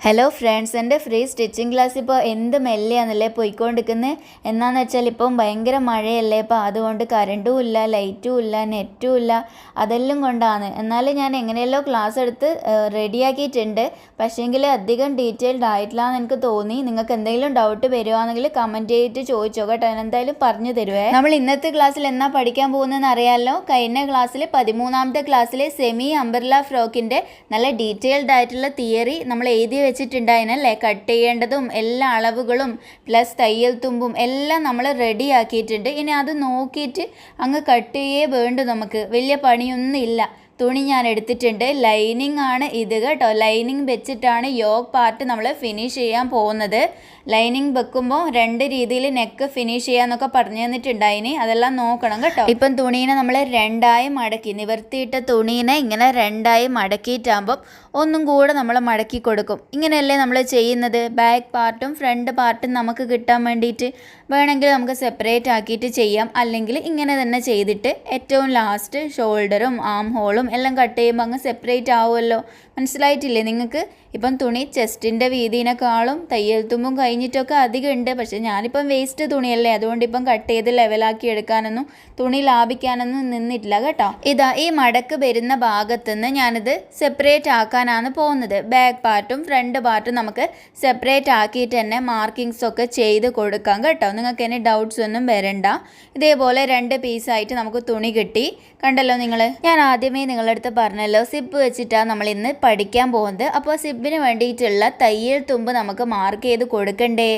Hello friends, എൻ്റെ free stitching class ഇപ്പോൾ എന്ത് മെല്ലെയാണല്ലേ പോയിക്കൊണ്ടിരിക്കുന്നത്. എന്നാന്ന് വെച്ചാൽ ഇപ്പം ഭയങ്കര മഴയല്ലേ, ഇപ്പോൾ അതുകൊണ്ട് കറണ്ടും ഇല്ല, ലൈറ്റും ഇല്ല, നെറ്റും ഇല്ല, അതെല്ലാം കൊണ്ടാണ്. എന്നാലും ഞാൻ എങ്ങനെയല്ലോ ക്ലാസ് എടുത്ത് റെഡിയാക്കിയിട്ടുണ്ട്. പക്ഷേങ്കിൽ അധികം ഡീറ്റെയിൽഡ് ആയിട്ടില്ല എന്ന് എനിക്ക് തോന്നി. നിങ്ങൾക്ക് എന്തെങ്കിലും ഡൗട്ട് വരുവാണെങ്കിൽ കമൻറ്റ് ചെയ്തിട്ട് ചോദിച്ചോ കേട്ടോ, ഞാൻ എന്തായാലും പറഞ്ഞു തരുവേ. നമ്മൾ ഇന്നത്തെ ക്ലാസ്സിൽ എന്നാ പഠിക്കാൻ പോകുന്നതെന്ന് അറിയാമല്ലോ. കഴിഞ്ഞ ക്ലാസ്സിൽ 13ാമത്തെ ക്ലാസ്സിലെ സെമി അംബ്രല്ല ഫ്രോക്കിൻ്റെ നല്ല ഡീറ്റെയിൽഡ് ആയിട്ടുള്ള തിയറി നമ്മൾ എഴുതി വെച്ചിട്ടുണ്ടായിരുന്നല്ലേ. കട്ട് ചെയ്യേണ്ടതും എല്ലാ അളവുകളും പ്ലസ് തയ്യൽ തുമ്പും എല്ലാം നമ്മൾ റെഡി ആക്കിയിട്ടുണ്ട്. ഇനി അത് നോക്കിയിട്ട് അങ്ങ് കട്ട് ചെയ്യേ വേണ്ടു, നമുക്ക് വലിയ പണിയൊന്നും ഇല്ല. തുണി ഞാൻ എടുത്തിട്ടുണ്ട്. ലൈനിങ് ആണ് ഇത് കേട്ടോ. ലൈനിങ് വെച്ചിട്ടാണ് യോഗ് പാർട്ട് നമ്മൾ ഫിനിഷ് ചെയ്യാൻ പോകുന്നത്. ലൈനിങ് വെക്കുമ്പോൾ 2 രീതിയിൽ നെക്ക് ഫിനിഷ് ചെയ്യാന്നൊക്കെ പറഞ്ഞു തന്നിട്ടുണ്ടായിനി, അതെല്ലാം നോക്കണം കേട്ടോ. ഇപ്പം തുണീനെ നമ്മൾ 2ആയി മടക്കി, നിവർത്തിയിട്ട തുണീനെ ഇങ്ങനെ 2ആയി മടക്കിയിട്ടാകുമ്പം ഒന്നും കൂടെ നമ്മൾ മടക്കി കൊടുക്കും. ഇങ്ങനെയല്ലേ നമ്മൾ ചെയ്യുന്നത്. ബാക്ക് പാർട്ടും ഫ്രണ്ട് പാർട്ടും നമുക്ക് കിട്ടാൻ വേണ്ടിയിട്ട് വേണമെങ്കിൽ നമുക്ക് സെപ്പറേറ്റ് ആക്കിയിട്ട് ചെയ്യാം, അല്ലെങ്കിൽ ഇങ്ങനെ തന്നെ ചെയ്തിട്ട് ഏറ്റവും ലാസ്റ്റ് ഷോൾഡറും ആം ഹോളും എല്ലാം കട്ട് ചെയ്യുമ്പോൾ അങ്ങ് സെപ്പറേറ്റ് ആവുമല്ലോ. മനസ്സിലായിട്ടില്ലേ നിങ്ങൾക്ക്? ഇപ്പം തുണി ചെസ്റ്റിൻ്റെ വീതിനേക്കാളും തയ്യൽ തുമ്പും കഴിഞ്ഞിട്ടൊക്കെ അധികം ഉണ്ട്. പക്ഷേ ഞാനിപ്പം വേസ്റ്റ് തുണിയല്ലേ, അതുകൊണ്ട് ഇപ്പം കട്ട് ചെയ്ത് ലെവലാക്കി എടുക്കാനൊന്നും തുണി ലാഭിക്കാനൊന്നും നിന്നിട്ടില്ല കേട്ടോ. ഇതാ ഈ മടക്ക് വരുന്ന ഭാഗത്തുനിന്ന് ഞാനിത് സെപ്പറേറ്റ് ആക്കാനാണ് പോകുന്നത്. ബാക്ക് പാർട്ടും ഫ്രണ്ട് പാർട്ടും നമുക്ക് സെപ്പറേറ്റ് ആക്കിയിട്ട് തന്നെ മാർക്കിങ്സ് ഒക്കെ ചെയ്ത് കൊടുക്കാം കേട്ടോ. നിങ്ങൾക്ക് ഇനി ഡൗട്ട്സ് ഒന്നും വരണ്ട. ഇതേപോലെ 2 പീസായിട്ട് നമുക്ക് തുണി കിട്ടി, കണ്ടല്ലോ നിങ്ങൾ. ഞാൻ ആദ്യമേ നിങ്ങളുടെ അടുത്ത് പറഞ്ഞല്ലോ, സിപ്പ് വെച്ചിട്ടാണ് നമ്മൾ ഇന്ന് പഠിക്കാൻ പോകുന്നത്. അപ്പോൾ സിപ്പിന് വേണ്ടിയിട്ടുള്ള തയ്യൽ തുമ്പ് നമുക്ക് മാർക്ക് ചെയ്ത് കൊടുക്കണ്ടേ.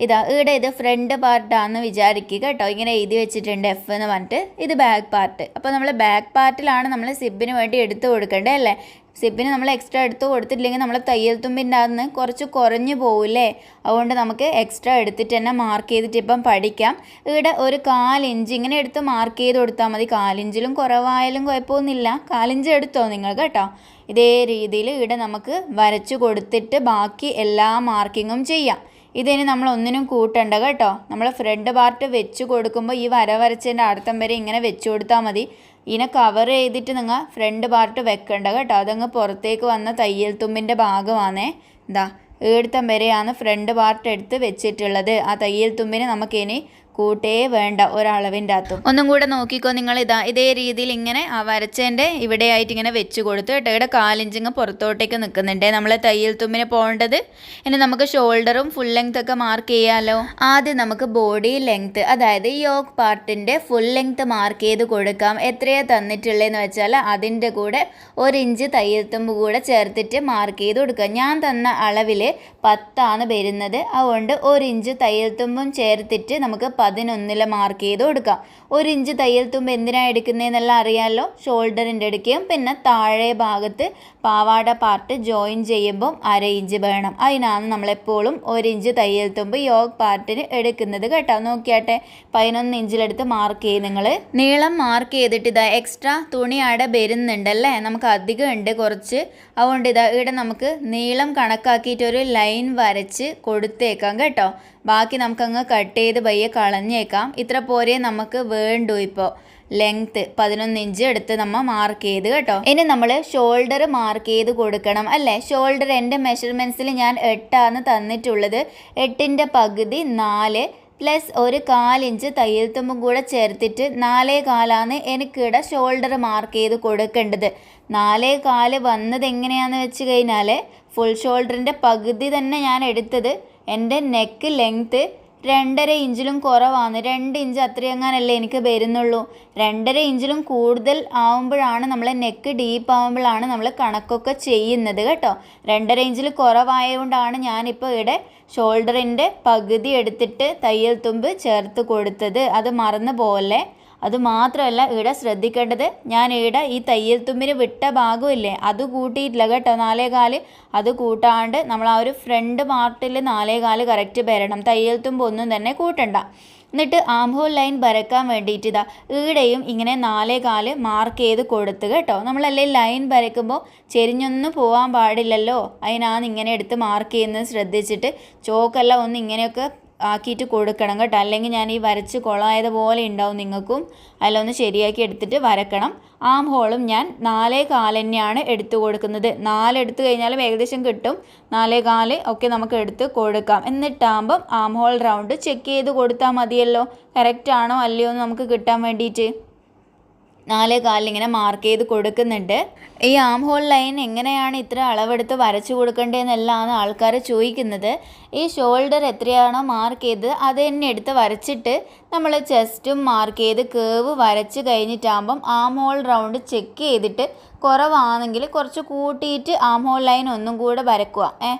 ഇതാ ഇവിടെ ഇത് ഫ്രണ്ട് പാർട്ടാണെന്ന് വിചാരിക്കുക കേട്ടോ. ഇങ്ങനെ എഴുതി വെച്ചിട്ടുണ്ട് F എന്ന് പറഞ്ഞിട്ട്. ഇത് ബാക്ക് പാർട്ട്. അപ്പോൾ നമ്മൾ ബാക്ക് പാർട്ടിലാണ് നമ്മൾ സിപ്പിന് വേണ്ടി എടുത്ത് കൊടുക്കേണ്ടത് അല്ലേ. സിപ്പിന് നമ്മൾ എക്സ്ട്രാ എടുത്ത് കൊടുത്തിട്ടില്ലെങ്കിൽ നമ്മൾ തയ്യൽ തുമ്പിൻ്റെ അകത്ത് കുറച്ച് കുറഞ്ഞു പോകില്ലേ. അതുകൊണ്ട് നമുക്ക് എക്സ്ട്രാ എടുത്തിട്ട് തന്നെ മാർക്ക് ചെയ്തിട്ട് ഇപ്പം പഠിക്കാം. ഇവിടെ ഒരു 1/4 ഇഞ്ച് ഇങ്ങനെ എടുത്ത് മാർക്ക് ചെയ്ത് കൊടുത്താൽ മതി. 1/4 ഇഞ്ചിലും കുറവായാലും കുഴപ്പമൊന്നുമില്ല. 1/4 ഇഞ്ച് എടുത്തോ നിങ്ങൾ കേട്ടോ. ഇതേ രീതിയിൽ ഇവിടെ നമുക്ക് വരച്ചു കൊടുത്തിട്ട് ബാക്കി എല്ലാ മാർക്കിങ്ങും ചെയ്യാം. ഇതിന് നമ്മൾ ഒന്നിനും കൂട്ടണ്ട കേട്ടോ. നമ്മൾ ഫ്രണ്ട് പാർട്ട് വെച്ച് കൊടുക്കുമ്പോൾ ഈ വരച്ചതിൻ്റെ അടുത്തം വരെ ഇങ്ങനെ വെച്ച് കൊടുത്താൽ മതി. ഇതിനെ കവർ ചെയ്തിട്ട് നിങ്ങൾ ഫ്രണ്ട് പാർട്ട് വെക്കണ്ട കേട്ടോ. അതങ്ങ് പുറത്തേക്ക് വന്ന തയ്യൽ തുമ്പിൻ്റെ ഭാഗമാണേ. ഇതാ ഈടുത്തം വരെയാണ് ഫ്രണ്ട് പാർട്ട് എടുത്ത് വെച്ചിട്ടുള്ളത്. ആ തയ്യൽ തുമ്പിന് നമുക്കിനി കൂട്ടേ വേണ്ട ഒരളവിൻ്റെ അകത്തും. ഒന്നും കൂടെ നോക്കിക്കോ നിങ്ങൾ. ഇതേ രീതിയിൽ ഇങ്ങനെ ആ വരച്ചതിൻ്റെ ഇവിടെ ആയിട്ട് ഇങ്ങനെ വെച്ച് കൊടുത്തു കേട്ടോ. ഇവിടെ 1/4 ഇഞ്ച് പുറത്തോട്ടേക്ക് നിൽക്കുന്നുണ്ട് നമ്മൾ തയ്യൽ തുമ്പിന് പോകേണ്ടത്. ഇനി നമുക്ക് ഷോൾഡറും ഫുൾ ലെങ്ത് ഒക്കെ മാർക്ക് ചെയ്യാമല്ലോ. ആദ്യം നമുക്ക് ബോഡി ലെങ്ത്, അതായത് യോഗ് പാർട്ടിൻ്റെ ഫുൾ ലെങ്ത് മാർക്ക് ചെയ്ത് കൊടുക്കാം. എത്രയാണ് തന്നിട്ടുള്ളതെന്ന് വെച്ചാൽ അതിൻ്റെ കൂടെ 1 ഇഞ്ച് തയ്യൽ തുമ്പ് കൂടെ ചേർത്തിട്ട് മാർക്ക് ചെയ്ത് കൊടുക്കുക. ഞാൻ തന്ന അളവിൽ 10 വരുന്നത്. അതുകൊണ്ട് 1 ഇഞ്ച് തയ്യൽ തുമ്പും ചേർത്തിട്ട് നമുക്ക് 11 മാർക്ക് ചെയ്ത് കൊടുക്കാം. 1 ഇഞ്ച് തയ്യൽ തുമ്പ് എന്തിനാണ് എടുക്കുന്നതെന്നെല്ലാം അറിയാമല്ലോ. ഷോൾഡറിൻ്റെ എടുക്കുകയും പിന്നെ താഴെ ഭാഗത്ത് പാവാട പാർട്ട് ജോയിൻ ചെയ്യുമ്പോൾ 1/2 ഇഞ്ച് വേണം. അതിനാണ് നമ്മളെപ്പോഴും 1 ഇഞ്ച് തയ്യൽ തുമ്പ് യോഗ് പാർട്ടിന് എടുക്കുന്നത് കേട്ടോ. നോക്കിയാട്ടെ, 11 ഇഞ്ചിലെടുത്ത് മാർക്ക് ചെയ്ത് നിങ്ങൾ. നീളം മാർക്ക് ചെയ്തിട്ട് ഇതാ എക്സ്ട്രാ തുണി അവിടെ വരുന്നുണ്ടല്ലേ, നമുക്ക് അധികം ഉണ്ട് കുറച്ച്. അതുകൊണ്ട് ഇവിടെ നമുക്ക് നീളം കണക്കാക്കിയിട്ടൊരു ലൈൻ വരച്ച് കൊടുത്തേക്കാം കേട്ടോ. ബാക്കി നമുക്കങ്ങ് കട്ട് ചെയ്ത് പയ്യെ കളഞ്ഞേക്കാം. ഇത്ര പോരെ നമുക്ക് വേണ്ടു. ഇപ്പോൾ ലെങ്ത്ത് 11 ഇഞ്ച് എടുത്ത് നമ്മൾ മാർക്ക് ചെയ്ത് കേട്ടോ. ഇനി നമ്മൾ ഷോൾഡർ മാർക്ക് ചെയ്ത് കൊടുക്കണം അല്ലേ. ഷോൾഡർ എൻ്റെ മെഷർമെൻറ്റ്സിൽ ഞാൻ 8 തന്നിട്ടുള്ളത്. 8ൻ്റെ പകുതി 4 പ്ലസ് ഒരു 1/4 ഇഞ്ച് തയ്യൽ തുമ്പും കൂടെ ചേർത്തിട്ട് 4/4 എനിക്കിവിടെ ഷോൾഡർ മാർക്ക് ചെയ്ത് കൊടുക്കേണ്ടത്. 4/4 വന്നത് എങ്ങനെയാണെന്ന് വെച്ച് കഴിഞ്ഞാൽ ഫുൾ ഷോൾഡറിൻ്റെ പകുതി തന്നെ ഞാൻ എടുത്തത്. എൻ്റെ നെക്ക് ലെങ്ത്ത് 2.5 ഇഞ്ചിലും കുറവാണ്. 2 ഇഞ്ച് അത്രയെങ്ങാനല്ലേ എനിക്ക് വരുന്നുള്ളൂ. 2.5 ഇഞ്ചിലും കൂടുതൽ ആവുമ്പോഴാണ് നമ്മൾ നെക്ക് ഡീപ്പ് ആവുമ്പോഴാണ് നമ്മൾ കണക്കൊക്കെ ചെയ്യുന്നത് കേട്ടോ. 2.5 ഇഞ്ചിൽ കുറവായതുകൊണ്ടാണ് ഞാനിപ്പോൾ ഇവിടെ ഷോൾഡറിൻ്റെ പകുതി എടുത്തിട്ട് തയ്യൽ തുമ്പ് ചേർത്ത് കൊടുത്തത്. അത് മറന്നു പോലെ. അതുമാത്രമല്ല ഇവിടെ ശ്രദ്ധിക്കേണ്ടത്, ഞാൻ ഇവിടെ ഈ തയ്യൽ തുമ്പിന് വിട്ട ഭാഗമില്ലേ അത് കൂട്ടിയിട്ടില്ല കേട്ടോ. 4/4 അത് കൂട്ടാണ്ട് നമ്മൾ ആ ഒരു ഫ്രണ്ട് പാർട്ടിൽ 4/4 കറക്റ്റ് വരണം. തയ്യൽ തുമ്പ് ഒന്നും തന്നെ കൂട്ടണ്ട. എന്നിട്ട് ആം ഹോൾ ലൈൻ വരയ്ക്കാൻ വേണ്ടിയിട്ട് ഇതാ ഈടെയും ഇങ്ങനെ 4/4 മാർക്ക് ചെയ്ത് കൊടുത്ത് കേട്ടോ. നമ്മളല്ലേ ലൈൻ വരയ്ക്കുമ്പോൾ ചെരിഞ്ഞൊന്നും പോകാൻ പാടില്ലല്ലോ. അതിനാണ് ഇങ്ങനെ എടുത്ത് മാർക്ക് ചെയ്യുന്നത്. ശ്രദ്ധിച്ചിട്ട് ചോക്കെല്ലാം ഒന്ന് ഇങ്ങനെയൊക്കെ ആക്കിയിട്ട് കൊടുക്കണം കേട്ടോ. അല്ലെങ്കിൽ ഞാൻ ഈ വരച്ച് കുളമായതുപോലെ ഉണ്ടാവും നിങ്ങൾക്കും. അതിലൊന്ന് ശരിയാക്കി എടുത്തിട്ട് വരക്കണം. ആം ഹോളും ഞാൻ 4.25 തന്നെയാണ് എടുത്തു കൊടുക്കുന്നത്. 4 എടുത്തു കഴിഞ്ഞാലും ഏകദേശം കിട്ടും. 4.25 ഒക്കെ നമുക്ക് എടുത്ത് കൊടുക്കാം. എന്നിട്ടാകുമ്പം ആം ഹോൾ റൗണ്ട് ചെക്ക് ചെയ്ത് കൊടുത്താൽ മതിയല്ലോ, കറക്റ്റ് ആണോ അല്ലയോ എന്ന് നമുക്ക് കിട്ടാൻ വേണ്ടിയിട്ട്. 4.25 ഇങ്ങനെ മാർക്ക് ചെയ്ത് കൊടുക്കുന്നുണ്ട്. ഈ ആം ഹോൾ ലൈൻ എങ്ങനെയാണ് ഇത്ര അളവെടുത്ത് വരച്ചു കൊടുക്കേണ്ടതെന്നെല്ലാം ആൾക്കാർ ചോദിക്കുന്നത്. ഈ ഷോൾഡർ എത്രയാണോ മാർക്ക് ചെയ്ത് അത് തന്നെ എടുത്ത് വരച്ചിട്ട് നമ്മൾ ചെസ്റ്റും മാർക്ക് ചെയ്ത് കേവ് വരച്ച് കഴിഞ്ഞിട്ടാകുമ്പം ആം ഹോൾ റൗണ്ട് ചെക്ക് ചെയ്തിട്ട് കുറവാണെങ്കിൽ കുറച്ച് കൂട്ടിയിട്ട് ആം ഹോൾ ലൈൻ ഒന്നും കൂടെ വരക്കുക.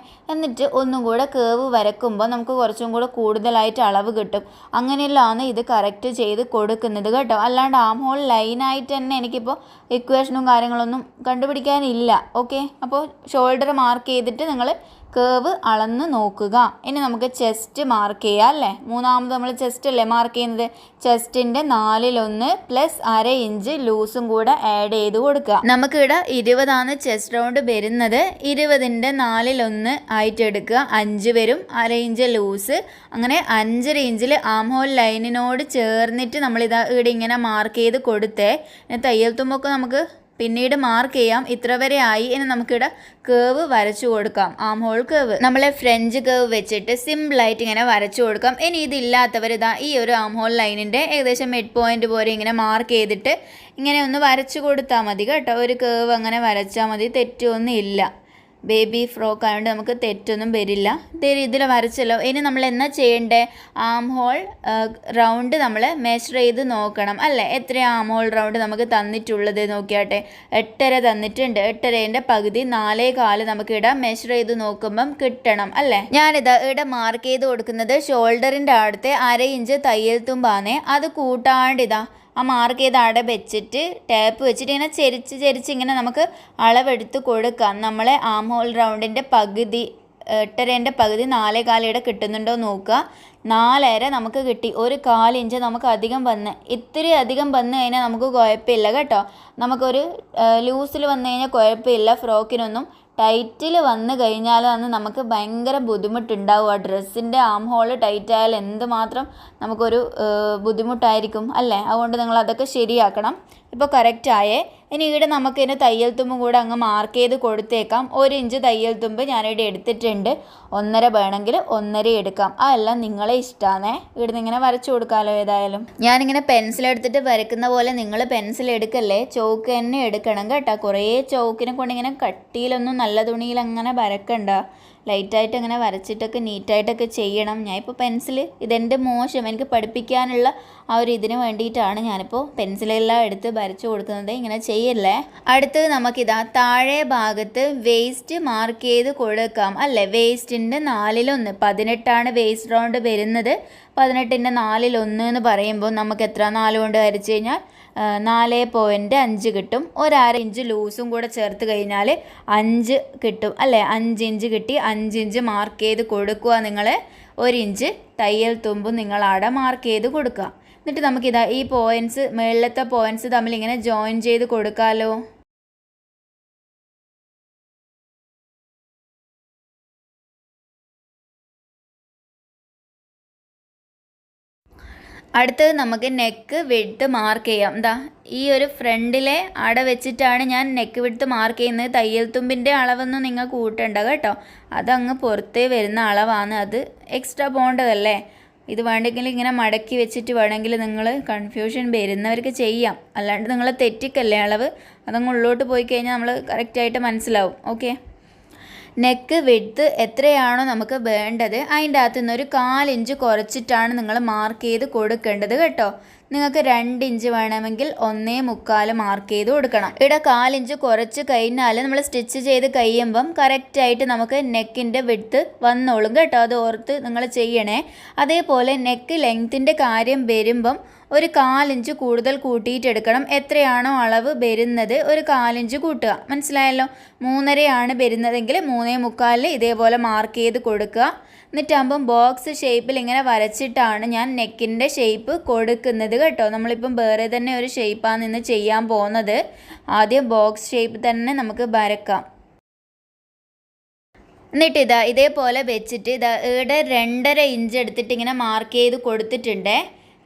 എന്നിട്ട് ഒന്നും കൂടെ കേവ് വരക്കുമ്പോൾ നമുക്ക് കുറച്ചും കൂടെ കൂടുതലായിട്ട് അളവ് കിട്ടും. അങ്ങനെയെല്ലാം ഇത് കറക്റ്റ് ചെയ്ത് കൊടുക്കുന്നത് കേട്ടോ. അല്ലാണ്ട് ആം ഹോൾ ലൈനായിട്ട് തന്നെ എനിക്കിപ്പോൾ ഇക്വേഷനും കാര്യങ്ങളൊന്നും കണ്ടുപിടിക്കാനില്ല. ഓക്കെ, അപ്പോൾ ഷോൾഡർ മാർക്ക് ചെയ്തിട്ട് നിങ്ങൾ കേവ് അളന്ന് നോക്കുക. ഇനി നമുക്ക് ചെസ്റ്റ് മാർക്ക് ചെയ്യാം അല്ലേ. മൂന്നാമത് നമ്മൾ ചെസ്റ്റ് അല്ലേ മാർക്ക് ചെയ്യുന്നത്. ചെസ്റ്റിൻ്റെ 4/1 പ്ലസ് 1/2 ഇഞ്ച് ലൂസും കൂടെ ആഡ് ചെയ്ത് കൊടുക്കുക. നമുക്കിവിടെ 20 ചെസ്റ്റ് റൗണ്ട് വരുന്നത്. 20ൻ്റെ 4/1 ആയിട്ട് എടുക്കുക. 5 വരും, 1/2 ഇഞ്ച് ലൂസ്. അങ്ങനെ 5.5 ഇഞ്ചിൽ ആം ഹോൾ ലൈനിനോട് ചേർന്നിട്ട് നമ്മളിതാ ഇവിടെ ഇങ്ങനെ മാർക്ക് ചെയ്ത് കൊടുത്തേ. തയ്യൽ തുമ്പൊക്കെ നമുക്ക് പിന്നീട് മാർക്ക് ചെയ്യാം. ഇത്ര വരെ ആയി. ഇനി നമുക്കിവിടെ കേവ് വരച്ചു കൊടുക്കാം. ആം ഹോൾ കേവ് നമ്മളെ ഫ്രഞ്ച് കേവ് വെച്ചിട്ട് സിമ്പിളായിട്ട് ഇങ്ങനെ വരച്ചു കൊടുക്കാം. ഇനി ഇതില്ലാത്തവർ ഇതാ ഈ ഒരു ആം ഹോൾ ലൈനിൻ്റെ ഏകദേശം മിഡ് പോയിന്റ് പോലെ ഇങ്ങനെ മാർക്ക് ചെയ്തിട്ട് ഇങ്ങനെ ഒന്ന് വരച്ചു കൊടുത്താൽ മതി കേട്ടോ. ഒരു കേവ് അങ്ങനെ വരച്ചാൽ മതി, തെറ്റൊന്നും ഇല്ല. ബേബി ഫ്രോക്ക് ആയതുകൊണ്ട് നമുക്ക് തെറ്റൊന്നും വരില്ല. ഇതിൽ വരച്ചല്ലോ. ഇനി നമ്മൾ എന്നാ ചെയ്യണ്ടേ? ആം ഹോൾ റൗണ്ട് നമ്മൾ മെഷർ ചെയ്ത് നോക്കണം അല്ലേ. എത്രയാണ് ആം ഹോൾ റൗണ്ട് നമുക്ക് തന്നിട്ടുള്ളത് നോക്കിയാട്ടെ. 8.5 തന്നിട്ടുണ്ട്. 8.5ൻ്റെ പകുതി 4.25 നമുക്ക് ഇവിടെ മെഷർ ചെയ്ത് നോക്കുമ്പം കിട്ടണം അല്ലേ. ഞാനിതാ ഇവിടെ മാർക്ക് ചെയ്ത് കൊടുക്കുന്നത് ഷോൾഡറിൻ്റെ അടുത്ത് 1/2 ഇഞ്ച് തയ്യൽ തുമ്പാണ്. അത് കൂട്ടാണ്ട് ഇതാ ആ മാർക്ക് ചെയ്ത് അവിടെ വെച്ചിട്ട് ടാപ്പ് വെച്ചിട്ട് ഇങ്ങനെ ചെരിച്ച് ഇങ്ങനെ നമുക്ക് അളവെടുത്ത് കൊടുക്കാം. നമ്മളെ ആം ഹോൾ റൗണ്ടിൻ്റെ പകുതി 8.5ൻ്റെ പകുതി 4.25 കിട്ടുന്നുണ്ടോ നോക്കുക. 4.5 നമുക്ക് കിട്ടി. 1/4 ഇഞ്ച് നമുക്ക് അധികം വന്ന്. ഇത്തിരി അധികം വന്നു കഴിഞ്ഞാൽ നമുക്ക് കുഴപ്പമില്ല കേട്ടോ. നമുക്കൊരു ലൂസിൽ വന്നു കഴിഞ്ഞാൽ കുഴപ്പമില്ല. ഫ്രോക്കിനൊന്നും ടൈറ്റിൽ വന്നു കഴിഞ്ഞാലാണ് നമുക്ക് ഭയങ്കര ബുദ്ധിമുട്ടുണ്ടാവും. ആ ഡ്രസ്സിൻ്റെ ആം ഹോൾ ടൈറ്റ് ആയാൽ എന്തുമാത്രം നമുക്കൊരു ബുദ്ധിമുട്ടായിരിക്കും അല്ലേ. അതുകൊണ്ട് നിങ്ങൾ അതൊക്കെ ശരിയാക്കണം. ഇപ്പോൾ കറക്റ്റായേ. ഇനി ഇവിടെ നമുക്കിതിന് തയ്യൽ തുമ്പും കൂടെ അങ്ങ് മാർക്ക് ചെയ്ത് കൊടുത്തേക്കാം. 1 ഇഞ്ച് തയ്യൽ തുമ്പ് ഞാനിവിടെ എടുത്തിട്ടുണ്ട്. 1.5 വേണമെങ്കിൽ 1.5 എടുക്കാം. അതെല്ലാം നിങ്ങളെ ഇഷ്ടമാണേ. ഇവിടുന്ന് ഇങ്ങനെ വരച്ചു കൊടുക്കാമല്ലോ. ഏതായാലും ഞാനിങ്ങനെ പെൻസിൽ എടുത്തിട്ട് വരയ്ക്കുന്ന പോലെ നിങ്ങൾ പെൻസിൽ എടുക്കല്ലേ, ചോക്ക് തന്നെ എടുക്കണം കേട്ടോ. കുറേ ചോക്കിനെ കൊണ്ട് ഇങ്ങനെ കട്ടിയിലൊന്നും നല്ല തുണിയിൽ അങ്ങനെ വരക്കണ്ട. ലൈറ്റായിട്ട് അങ്ങനെ വരച്ചിട്ടൊക്കെ നീറ്റായിട്ടൊക്കെ ചെയ്യണം. ഞാനിപ്പോൾ പെൻസിൽ ഇതെൻ്റെ മോശം, എനിക്ക് പഠിപ്പിക്കാനുള്ള ആ ഒരു ഇതിന് വേണ്ടിയിട്ടാണ് ഞാനിപ്പോൾ പെൻസിലെല്ലാം എടുത്ത് വരച്ചു കൊടുക്കുന്നത്. ഇങ്ങനെ ചെയ്യല്ലേ. അടുത്തത് നമുക്കിതാ താഴെ ഭാഗത്ത് വേസ്റ്റ് മാർക്ക് ചെയ്ത് കൊടുക്കാം അല്ലേ. വേസ്റ്റിൻ്റെ 4/1 18ആണ് വേസ്റ്റ് റൗണ്ട് വരുന്നത്. 18ൻ്റെ 4/1 എന്ന് പറയുമ്പോൾ നമുക്ക് എത്ര 4 കൊണ്ട് വരച്ച് കഴിഞ്ഞാൽ 4.5 കിട്ടും. 1/2 ഇഞ്ച് ലൂസും കൂടെ ചേർത്ത് കഴിഞ്ഞാൽ 5 കിട്ടും അല്ലേ. 5 ഇഞ്ച് കിട്ടി. 5 ഇഞ്ച് മാർക്ക് ചെയ്ത് കൊടുക്കുക നിങ്ങൾ. 1 ഇഞ്ച് തയ്യൽ തുമ്പും നിങ്ങൾ അവിടെ മാർക്ക് ചെയ്ത് കൊടുക്കുക. എന്നിട്ട് നമുക്കിതാ ഈ പോയിൻറ്റ്സ് മുകളിലത്തെ പോയിൻറ്റ്സ് തമ്മിൽ ഇങ്ങനെ ജോയിൻ ചെയ്ത് കൊടുക്കാമല്ലോ. അടുത്തത് നമുക്ക് നെക്ക് വിഡ്ത്ത് മാർക്ക് ചെയ്യാം. എന്താ ഈ ഒരു ഫ്രണ്ടിലെ അട വെച്ചിട്ടാണ് ഞാൻ നെക്ക് വിഡ്ത്ത് മാർക്ക് ചെയ്യുന്നത്. തയ്യൽ തുമ്പിൻ്റെ അളവൊന്നും നിങ്ങൾ കൂട്ടണ്ട കേട്ടോ. അതങ്ങ് പുറത്തേ വരുന്ന അളവാണ്. അത് എക്സ്ട്രാ പോകേണ്ടതല്ലേ. ഇത് വേണ്ടെങ്കിൽ ഇങ്ങനെ മടക്കി വെച്ചിട്ട് വേണമെങ്കിൽ നിങ്ങൾ കൺഫ്യൂഷൻ വരുന്നവർക്ക് ചെയ്യാം. അല്ലാണ്ട് നിങ്ങൾ തെറ്റിക്കല്ലേ അളവ്. അതങ്ങ് ഉള്ളോട്ട് പോയി കഴിഞ്ഞാൽ നമ്മൾ കറക്റ്റായിട്ട് മനസ്സിലാവും. ഓക്കെ, നെക്ക് വിഡ്ത്ത് എത്രയാണോ നമുക്ക് വേണ്ടത് അതിൻ്റെ അകത്തു നിന്നൊരു 1/4 ഇഞ്ച് കുറച്ചിട്ടാണ് നിങ്ങൾ മാർക്ക് ചെയ്ത് കൊടുക്കേണ്ടത് കേട്ടോ. നിങ്ങൾക്ക് 2 ഇഞ്ച് വേണമെങ്കിൽ 1.25 മാർക്ക് ചെയ്ത് കൊടുക്കണം. ഇവിടെ 1/4 ഇഞ്ച് കുറച്ച് കഴിഞ്ഞാൽ നമ്മൾ സ്റ്റിച്ച് ചെയ്ത് കഴിയുമ്പം കറക്റ്റായിട്ട് നമുക്ക് നെക്കിൻ്റെ വിഡ്ത്ത് വന്നോളും കേട്ടോ. അത് ഓർത്ത് നിങ്ങൾ ചെയ്യണേ. അതേപോലെ നെക്ക് ലെങ്ത്തിൻ്റെ കാര്യം വരുമ്പം ഒരു 1/4 ഇഞ്ച് കൂടുതൽ കൂട്ടിയിട്ടെടുക്കണം. എത്രയാണോ അളവ് വരുന്നത് ഒരു 1/4 ഇഞ്ച് കൂട്ടുക. മനസ്സിലായല്ലോ. 3.5 വരുന്നതെങ്കിൽ 3.25 ഇതേപോലെ മാർക്ക് ചെയ്ത് കൊടുക്കുക. എന്നിട്ടാകുമ്പം ബോക്സ് ഷേപ്പിൽ ഇങ്ങനെ വരച്ചിട്ടാണ് ഞാൻ നെക്കിൻ്റെ ഷേപ്പ് കൊടുക്കുന്നത് കേട്ടോ. നമ്മളിപ്പം വേറെ തന്നെ ഒരു ഷേപ്പാണ് ഇന്ന് ചെയ്യാൻ പോകുന്നത്. ആദ്യം ബോക്സ് ഷേപ്പ് തന്നെ നമുക്ക് വരക്കാം. എന്നിട്ട് ഇതേപോലെ വെച്ചിട്ട് ഇവിടെ 2.5 ഇഞ്ച് എടുത്തിട്ട് ഇങ്ങനെ മാർക്ക് ചെയ്ത് കൊടുത്തിട്ടുണ്ടേ.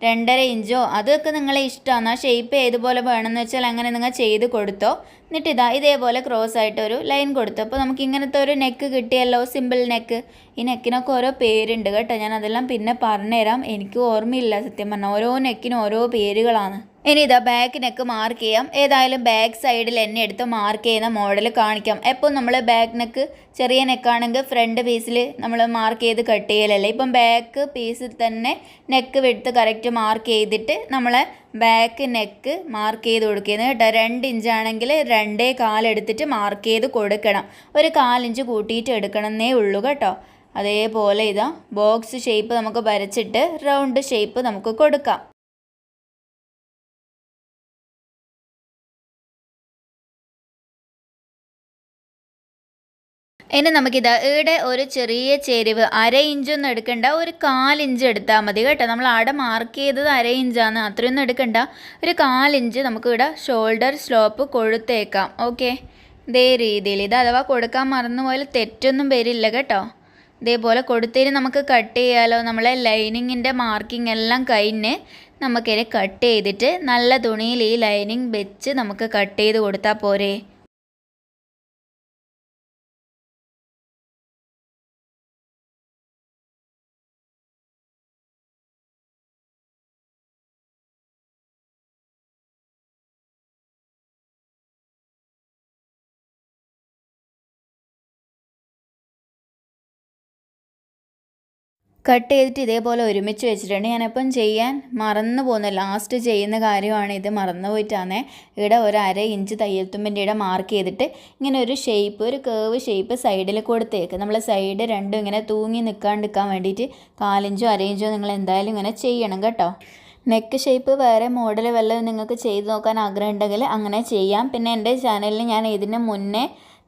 2.5 ഇഞ്ചോ അതൊക്കെ നിങ്ങളെ ഇഷ്ടമാണ്. ആ ഷേപ്പ് ഏതുപോലെ വേണമെന്ന് വെച്ചാൽ അങ്ങനെ നിങ്ങൾ ചെയ്ത് കൊടുത്തോ. എന്നിട്ട് ഇതേപോലെ ക്രോസ് ആയിട്ട് ഒരു ലൈൻ കൊടുത്തു. അപ്പോൾ നമുക്ക് ഇങ്ങനത്തെ ഒരു നെക്ക് കിട്ടിയല്ലോ, സിമ്പിൾ നെക്ക്. ഈ നെക്കിനൊക്കെ ഓരോ പേരുണ്ട് കേട്ടോ, ഞാൻ അതെല്ലാം പിന്നെ പറഞ്ഞുതരാം. എനിക്ക് ഓർമ്മയില്ല സത്യം പറഞ്ഞാൽ, ഓരോ നെക്കിനും ഓരോ പേരുകളാണ്. ഇനി ബാക്ക് നെക്ക് മാർക്ക് ചെയ്യാം. ഏതായാലും ബാക്ക് സൈഡിൽ എന്നെ എടുത്ത് മാർക്ക് ചെയ്യുന്ന മോഡൽ കാണിക്കാം. എപ്പോൾ നമ്മൾ ബാക്ക് നെക്ക് ചെറിയ നെക്കാണെങ്കിൽ ഫ്രണ്ട് പീസിൽ നമ്മൾ മാർക്ക് ചെയ്ത് കട്ട് ചെയ്യലല്ലേ. ഇപ്പം ബാക്ക് പീസിൽ തന്നെ നെക്ക് വിഡ്ത്ത് കറക്റ്റ് മാർക്ക് ചെയ്തിട്ട് നമ്മൾ ബാക്ക് നെക്ക് മാർക്ക് ചെയ്ത് കൊടുക്കുന്നത് കേട്ടോ. 2 ഇഞ്ചാണെങ്കിൽ 2.25 എടുത്തിട്ട് മാർക്ക് ചെയ്ത് കൊടുക്കണം. ഒരു 1/4 ഇഞ്ച് കൂട്ടിയിട്ട് എടുക്കണമെന്നേ ഉള്ളൂ കേട്ടോ. അതേപോലെ ബോക്സ് ഷേപ്പ് നമുക്ക് വരച്ചിട്ട് റൗണ്ട് ഷേപ്പ് നമുക്ക് കൊടുക്കാം. ഇനി ഇവിടെ ഒരു ചെറിയ ചെരിവ് 1/2 ഇഞ്ചൊന്നും എടുക്കണ്ട, ഒരു 1/4 ഇഞ്ച് എടുത്താൽ മതി കേട്ടോ. നമ്മൾ അവിടെ മാർക്ക് ചെയ്തത് 1/2 ഇഞ്ചാണ്, അത്രയൊന്നും എടുക്കണ്ട. ഒരു 1/4 ഇഞ്ച് നമുക്ക് ഷോൾഡർ സ്ലോപ്പ് കൊടുത്തേക്കാം. ഓക്കെ, ഇതേ രീതിയിൽ അഥവാ കൊടുക്കാൻ മറന്നുപോയാൽ തെറ്റൊന്നും വരില്ല കേട്ടോ. ഇതേപോലെ കൊടുത്തതിന് നമുക്ക് കട്ട് ചെയ്യാലോ. നമ്മളെ ലൈനിങ്ങിൻ്റെ മാർക്കിംഗ് എല്ലാം കഴിഞ്ഞ് നമുക്കിത് കട്ട് ചെയ്തിട്ട് നല്ല തുണിയിൽ ഈ ലൈനിങ് വെച്ച് നമുക്ക് കട്ട് ചെയ്ത് കൊടുത്താൽ പോരെ. കട്ട് ചെയ്തിട്ട് ഇതേപോലെ ഒരുമിച്ച് വെച്ചിട്ടുണ്ട്. ഞാനിപ്പം ചെയ്യാൻ മറന്നു പോകുന്ന ലാസ്റ്റ് ചെയ്യുന്ന കാര്യമാണ് ഇത്, മറന്നു പോയിട്ടാണ്. ഇവിടെ ഒരു 1/2 ഇഞ്ച് തയ്യൽ തുമ്പിൻ്റെ മാർക്ക് ചെയ്തിട്ട് ഇങ്ങനെ ഒരു ഷേപ്പ്, ഒരു കേവ് ഷേപ്പ് സൈഡിൽ കൊടുത്തേക്ക്. നമ്മൾ സൈഡ് രണ്ടും ഇങ്ങനെ തൂങ്ങി നിൽക്കാൻ വേണ്ടിയിട്ട് 1/4 ഇഞ്ചോ 1/2 ഇഞ്ചോ നിങ്ങൾ എന്തായാലും ഇങ്ങനെ ചെയ്യണം കേട്ടോ. നെക്ക് ഷേപ്പ് വേറെ മോഡൽ വല്ലതും നിങ്ങൾക്ക് ചെയ്ത് നോക്കാൻ ആഗ്രഹം ഉണ്ടെങ്കിൽ അങ്ങനെ ചെയ്യാം. പിന്നെ എൻ്റെ ചാനലിൽ ഞാൻ ഇതിന് മുന്നേ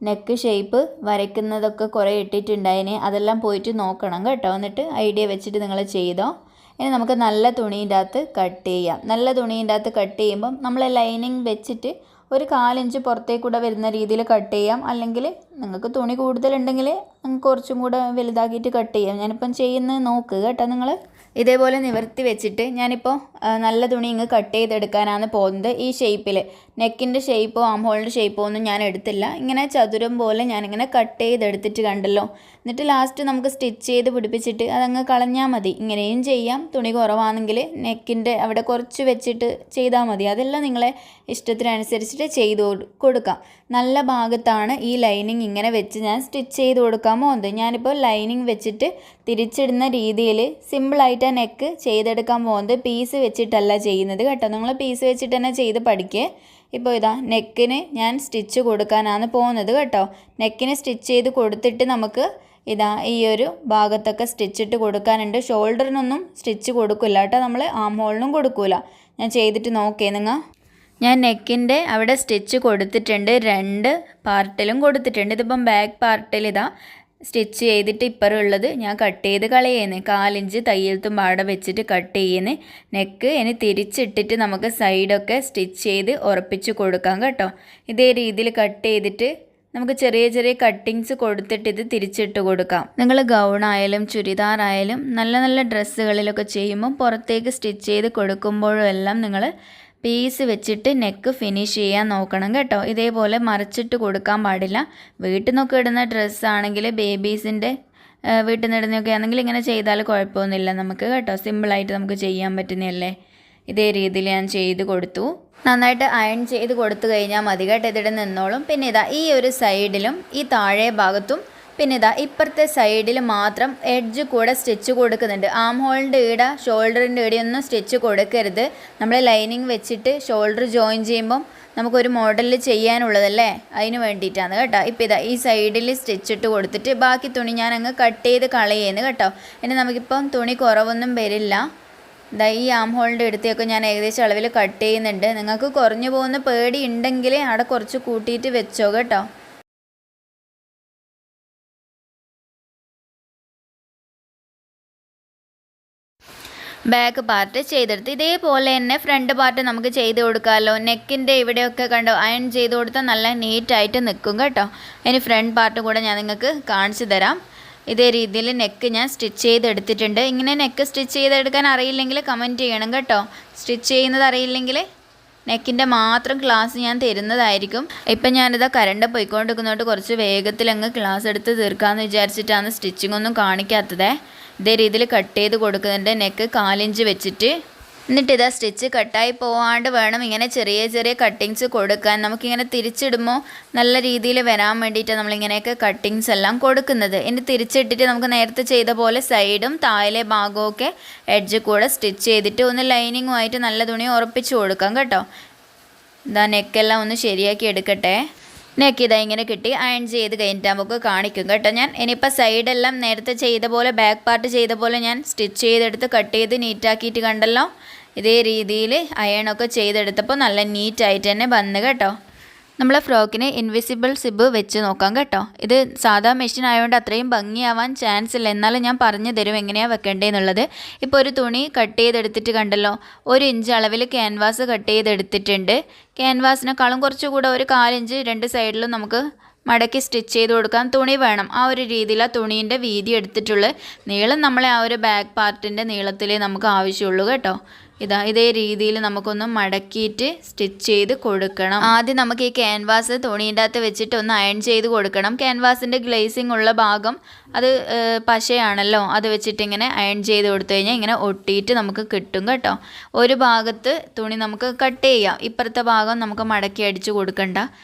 നെക്ക് ഷേപ്പ് വരയ്ക്കുന്നതൊക്കെ കുറേ ഇട്ടിട്ടുണ്ടായിന്, അതെല്ലാം പോയിട്ട് നോക്കണം കേട്ടോ. എന്നിട്ട് ഐഡിയ വെച്ചിട്ട് നിങ്ങൾ ചെയ്തോ. ഇനി നമുക്ക് നല്ല തുണീൻ്റെ അകത്ത് കട്ട് ചെയ്യാം. നല്ല തുണീൻ്റെ അകത്ത് കട്ട് ചെയ്യുമ്പം നമ്മൾ ലൈനിങ് വെച്ചിട്ട് ഒരു 1/4 ഇഞ്ച് പുറത്തേക്കൂടെ വരുന്ന രീതിയിൽ കട്ട് ചെയ്യാം. അല്ലെങ്കിൽ നിങ്ങൾക്ക് തുണി കൂടുതലുണ്ടെങ്കിൽ നിങ്ങൾക്ക് കുറച്ചും കൂടെ വലുതാക്കിയിട്ട് കട്ട് ചെയ്യാം. ഞാനിപ്പം ചെയ്യുന്നത് നോക്ക് കേട്ടോ. നിങ്ങൾ ഇതേപോലെ നിവർത്തി വെച്ചിട്ട് ഞാനിപ്പോൾ നല്ല തുണി ഇങ്ങ് കട്ട് ചെയ്തെടുക്കാനാണ് പോകുന്നത്. ഈ ഷേപ്പിൽ നെക്കിൻ്റെ ഷേപ്പോ ആംഹോളിൻ്റെ ഷേപ്പോ ഒന്നും ഞാൻ എടുത്തില്ല. ഇങ്ങനെ ചതുരം പോലെ ഞാനിങ്ങനെ കട്ട് ചെയ്തെടുത്തിട്ട് കണ്ടല്ലോ. എന്നിട്ട് ലാസ്റ്റ് നമുക്ക് സ്റ്റിച്ച് ചെയ്ത് പിടിപ്പിച്ചിട്ട് അതങ്ങ് കളഞ്ഞാൽ മതി. ഇങ്ങനെയും ചെയ്യാം. തുണി കുറവാണെങ്കിൽ നെക്കിൻ്റെ അവിടെ കുറച്ച് വെച്ചിട്ട് ചെയ്താൽ മതി. അതെല്ലാം നിങ്ങളെ ഇഷ്ടത്തിനനുസരിച്ചിട്ട് ചെയ്ത് കൊടുക്കാം. നല്ല ഭാഗത്താണ് ഈ ലൈനിങ് ഇങ്ങനെ വെച്ച് ഞാൻ സ്റ്റിച്ച് ചെയ്ത് കൊടുക്കാൻ പോകുന്നത്. ഞാനിപ്പോൾ ലൈനിങ് വെച്ചിട്ട് തിരിച്ചിടുന്ന രീതിയിൽ സിമ്പിളായിട്ട് നെക്ക് ചെയ്തെടുക്കാൻ പോകുന്നത്. പീസ് വെച്ചിട്ടല്ല ചെയ്യുന്നത് കേട്ടോ. നിങ്ങൾ പീസ് വെച്ചിട്ട് തന്നെ ചെയ്ത് പഠിക്കുക. ഇപ്പോൾ നെക്കിന് ഞാൻ സ്റ്റിച്ച് കൊടുക്കാനാണ് പോകുന്നത് കേട്ടോ. നെക്കിന് സ്റ്റിച്ച് ചെയ്ത് കൊടുത്തിട്ട് നമുക്ക് ഈ ഒരു ഭാഗത്തൊക്കെ സ്റ്റിച്ചിട്ട് കൊടുക്കാനുണ്ട്. ഷോൾഡറിനൊന്നും സ്റ്റിച്ച് കൊടുക്കില്ല കേട്ടോ, നമ്മൾ ആം ഹോളിനും കൊടുക്കില്ല. ഞാൻ ചെയ്തിട്ട് നോക്കേ നിങ്ങൾ. ഞാൻ നെക്കിൻ്റെ അവിടെ സ്റ്റിച്ച് കൊടുത്തിട്ടുണ്ട്, 2 പാർട്ടിലും കൊടുത്തിട്ടുണ്ട്. ഇതിപ്പം ബാക്ക് പാർട്ടിൽ സ്റ്റിച്ച് ചെയ്തിട്ട് ഇപ്പറുള്ളത് ഞാൻ കട്ട് ചെയ്ത് കളയുന്നു. 1/4 ഇഞ്ച് തയ്യൽ തുമ്പാടെ വെച്ചിട്ട് കട്ട് ചെയ്യുന്നു. നെക്ക് ഇനി തിരിച്ചിട്ടിട്ട് നമുക്ക് സൈഡൊക്കെ സ്റ്റിച്ച് ചെയ്ത് ഉറപ്പിച്ച് കൊടുക്കാം കേട്ടോ. ഇതേ രീതിയിൽ കട്ട് ചെയ്തിട്ട് നമുക്ക് ചെറിയ ചെറിയ കട്ടിങ്സ് കൊടുത്തിട്ട് ഇത് തിരിച്ചിട്ട് കൊടുക്കാം. നിങ്ങൾ ഗൗണായാലും ചുരിദാറായാലും നല്ല നല്ല ഡ്രസ്സുകളിലൊക്കെ ചെയ്യുമ്പോൾ പുറത്തേക്ക് സ്റ്റിച്ച് ചെയ്ത് കൊടുക്കുമ്പോഴും എല്ലാം നിങ്ങൾ പീസ് വെച്ചിട്ട് നെക്ക് ഫിനിഷ് ചെയ്യാൻ നോക്കണം കേട്ടോ. ഇതേപോലെ മറിച്ചിട്ട് കൊടുക്കാൻ പാടില്ല. വീട്ടിൽ നിന്നൊക്കെ ഇടുന്ന ഡ്രസ്സാണെങ്കിൽ ബേബീസിൻ്റെ വീട്ടിൽ നിന്ന് ഇടുന്നതൊക്കെ ആണെങ്കിൽ ഇങ്ങനെ ചെയ്താൽ കുഴപ്പമൊന്നുമില്ല നമുക്ക് കേട്ടോ. സിമ്പിളായിട്ട് നമുക്ക് ചെയ്യാൻ പറ്റുന്നതല്ലേ. ഇതേ രീതിയിൽ ഞാൻ ചെയ്ത് കൊടുത്തു. നന്നായിട്ട് അയൺ ചെയ്ത് കൊടുത്തു കഴിഞ്ഞാൽ മതി കേട്ടോ. ഇതിടെ നിന്നോളും. പിന്നെ ഈ ഒരു സൈഡിലും ഈ താഴെ ഭാഗത്തും പിന്നെ ഇപ്പുറത്തെ സൈഡിൽ മാത്രം എഡ്ജ് കൂടെ സ്റ്റിച്ച് കൊടുക്കുന്നുണ്ട്. ആം ഹോളിൻ്റെ ഈട ഷോൾഡറിൻ്റെ ഈടെയൊന്നും സ്റ്റിച്ച് കൊടുക്കരുത്. നമ്മൾ ലൈനിങ് വെച്ചിട്ട് ഷോൾഡർ ജോയിൻ ചെയ്യുമ്പം നമുക്കൊരു മോഡലിൽ ചെയ്യാനുള്ളതല്ലേ, അതിന് വേണ്ടിയിട്ടാണ് കേട്ടോ. ഇപ്പോൾ ഈ സൈഡിൽ സ്റ്റിച്ചിട്ട് കൊടുത്തിട്ട് ബാക്കി തുണി ഞാൻ അങ്ങ് കട്ട് ചെയ്ത് കളയുന്നു കേട്ടോ. ഇനി നമുക്കിപ്പം തുണി കുറവൊന്നും വരില്ല. ഈ ആം ഹോളിൻ്റെ അടുത്തൊക്കെ ഞാൻ ഏകദേശം അളവിൽ കട്ട് ചെയ്യുന്നുണ്ട്. നിങ്ങൾക്ക് കുറഞ്ഞു പോകുന്ന പേടി ഉണ്ടെങ്കിൽ അവിടെ കുറച്ച് കൂട്ടിയിട്ട് വെച്ചോ കേട്ടോ. ബാക്ക് പാർട്ട് ചെയ്തെടുത്ത് ഇതേപോലെ തന്നെ ഫ്രണ്ട് പാർട്ട് നമുക്ക് ചെയ്ത് കൊടുക്കാമല്ലോ. നെക്കിൻ്റെ ഇവിടെയൊക്കെ കണ്ടോ അയൺ ചെയ്ത് കൊടുത്താൽ നല്ല നീറ്റായിട്ട് നിൽക്കും കേട്ടോ. ഇനി ഫ്രണ്ട് പാർട്ട് കൂടെ ഞാൻ നിങ്ങൾക്ക് കാണിച്ചു തരാം. ഇതേ രീതിയിൽ നെക്ക് ഞാൻ സ്റ്റിച്ച് ചെയ്തെടുത്തിട്ടുണ്ട്. ഇങ്ങനെ നെക്ക് സ്റ്റിച്ച് ചെയ്തെടുക്കാൻ അറിയില്ലെങ്കിൽ കമൻറ്റ് ചെയ്യണം കേട്ടോ. സ്റ്റിച്ച് ചെയ്യുന്നത് അറിയില്ലെങ്കിൽ നെക്കിൻ്റെ മാത്രം ക്ലാസ് ഞാൻ തരുന്നതായിരിക്കും. ഇപ്പം ഞാനിതാ കറണ്ട് പോയിക്കൊണ്ടിരിക്കുന്നതുകൊണ്ട് കുറച്ച് വേഗത്തിലങ്ങ് ക്ലാസ് എടുത്ത് തീർക്കാമെന്ന് വിചാരിച്ചിട്ടാണ് സ്റ്റിച്ചിങ് ഒന്നും കാണിക്കാത്തത്. ഇതേ രീതിയിൽ കട്ട് ചെയ്ത് കൊടുക്കുന്നുണ്ട് നെക്ക് 4 ഇഞ്ച് വെച്ചിട്ട്. എന്നിട്ട് ഇതാ സ്റ്റിച്ച് കട്ടായി പോവാണ്ട് വേണം ഇങ്ങനെ ചെറിയ ചെറിയ കട്ടിങ്സ് കൊടുക്കാൻ. നമുക്കിങ്ങനെ തിരിച്ചിടുമ്പോൾ നല്ല രീതിയിൽ വരാൻ വേണ്ടിയിട്ട് നമ്മളിങ്ങനെയൊക്കെ കട്ടിങ്സ് എല്ലാം കൊടുക്കുന്നത്. ഇനി തിരിച്ചിട്ടിട്ട് നമുക്ക് നേരത്തെ ചെയ്ത പോലെ സൈഡും താഴെ ഭാഗമൊക്കെ എഡ്ജ് കൂടെ സ്റ്റിച്ച് ചെയ്തിട്ട് ഒന്ന് ലൈനിങ്ങുമായിട്ട് നല്ല തുണി ഉറപ്പിച്ച് കൊടുക്കാം കേട്ടോ. ഇതാ നെക്കെല്ലാം ഒന്ന് ശരിയാക്കി എടുക്കട്ടെ. നെക്ക് ഇതാ ഇങ്ങനെ കിട്ടി. അയൺ ചെയ്ത് കഴിഞ്ഞിട്ട് നമുക്ക് കാണിക്കും കേട്ടോ ഞാൻ. ഇനിയിപ്പോൾ സൈഡെല്ലാം നേരത്തെ ചെയ്ത പോലെ ബാക്ക് പാർട്ട് ചെയ്ത പോലെ ഞാൻ സ്റ്റിച്ച് ചെയ്തെടുത്ത് കട്ട് ചെയ്ത് നീറ്റാക്കിയിട്ട് കണ്ടല്ലോ. ഇതേ രീതിയിൽ അയണൊക്കെ ചെയ്തെടുത്തപ്പോൾ നല്ല നീറ്റായിട്ട് തന്നെ വന്നു കേട്ടോ. നമ്മളെ ഫ്രോക്കിന് ഇൻവിസിബിൾ സിബ് വെച്ച് നോക്കാം കേട്ടോ. ഇത് സാധാ മെഷീൻ ആയതുകൊണ്ട് അത്രയും ഭംഗിയാവാൻ ചാൻസ് ഇല്ല. എന്നാലും ഞാൻ പറഞ്ഞു തരും എങ്ങനെയാണ് വെക്കേണ്ടതെന്നുള്ളത്. ഇപ്പോൾ ഒരു തുണി കട്ട് ചെയ്തെടുത്തിട്ട് കണ്ടല്ലോ, 1 ഇഞ്ച് അളവിൽ ക്യാൻവാസ് കട്ട് ചെയ്തെടുത്തിട്ടുണ്ട്. ക്യാൻവാസിനെക്കാളും കുറച്ചുകൂടെ ഒരു 4 ഇഞ്ച് 2 സൈഡിലും നമുക്ക് മടക്കി സ്റ്റിച്ച് ചെയ്ത് കൊടുക്കാൻ തുണി വേണം. ആ ഒരു രീതിയിൽ ആ തുണീൻ്റെ വീതി എടുത്തിട്ടുള്ള നീളം നമ്മളെ ആ ഒരു ബാക്ക് പാർട്ടിൻ്റെ നീളത്തിലേ നമുക്ക് ആവശ്യമുള്ളൂ കേട്ടോ. ഇതേ രീതിയിൽ നമുക്കൊന്ന് മടക്കിയിട്ട് സ്റ്റിച്ച് ചെയ്ത് കൊടുക്കണം. ആദ്യം നമുക്ക് ഈ ക്യാൻവാസ് തുണീൻ്റെ അകത്ത് വെച്ചിട്ട് ഒന്ന് അയൺ ചെയ്ത് കൊടുക്കണം. ക്യാൻവാസിൻ്റെ ഗ്ലേസിംഗ് ഉള്ള ഭാഗം അത് പശയാണല്ലോ, അത് വെച്ചിട്ട് ഇങ്ങനെ അയൺ ചെയ്ത് കൊടുത്തു കഴിഞ്ഞാൽ ഇങ്ങനെ ഒട്ടിയിട്ട് നമുക്ക് കിട്ടും കേട്ടോ. ഒരു ഭാഗത്ത് തുണി നമുക്ക് കട്ട് ചെയ്യാം, ഇപ്പുറത്തെ ഭാഗം നമുക്ക് മടക്കി അടിച്ച് കൊടുക്കണ്ട.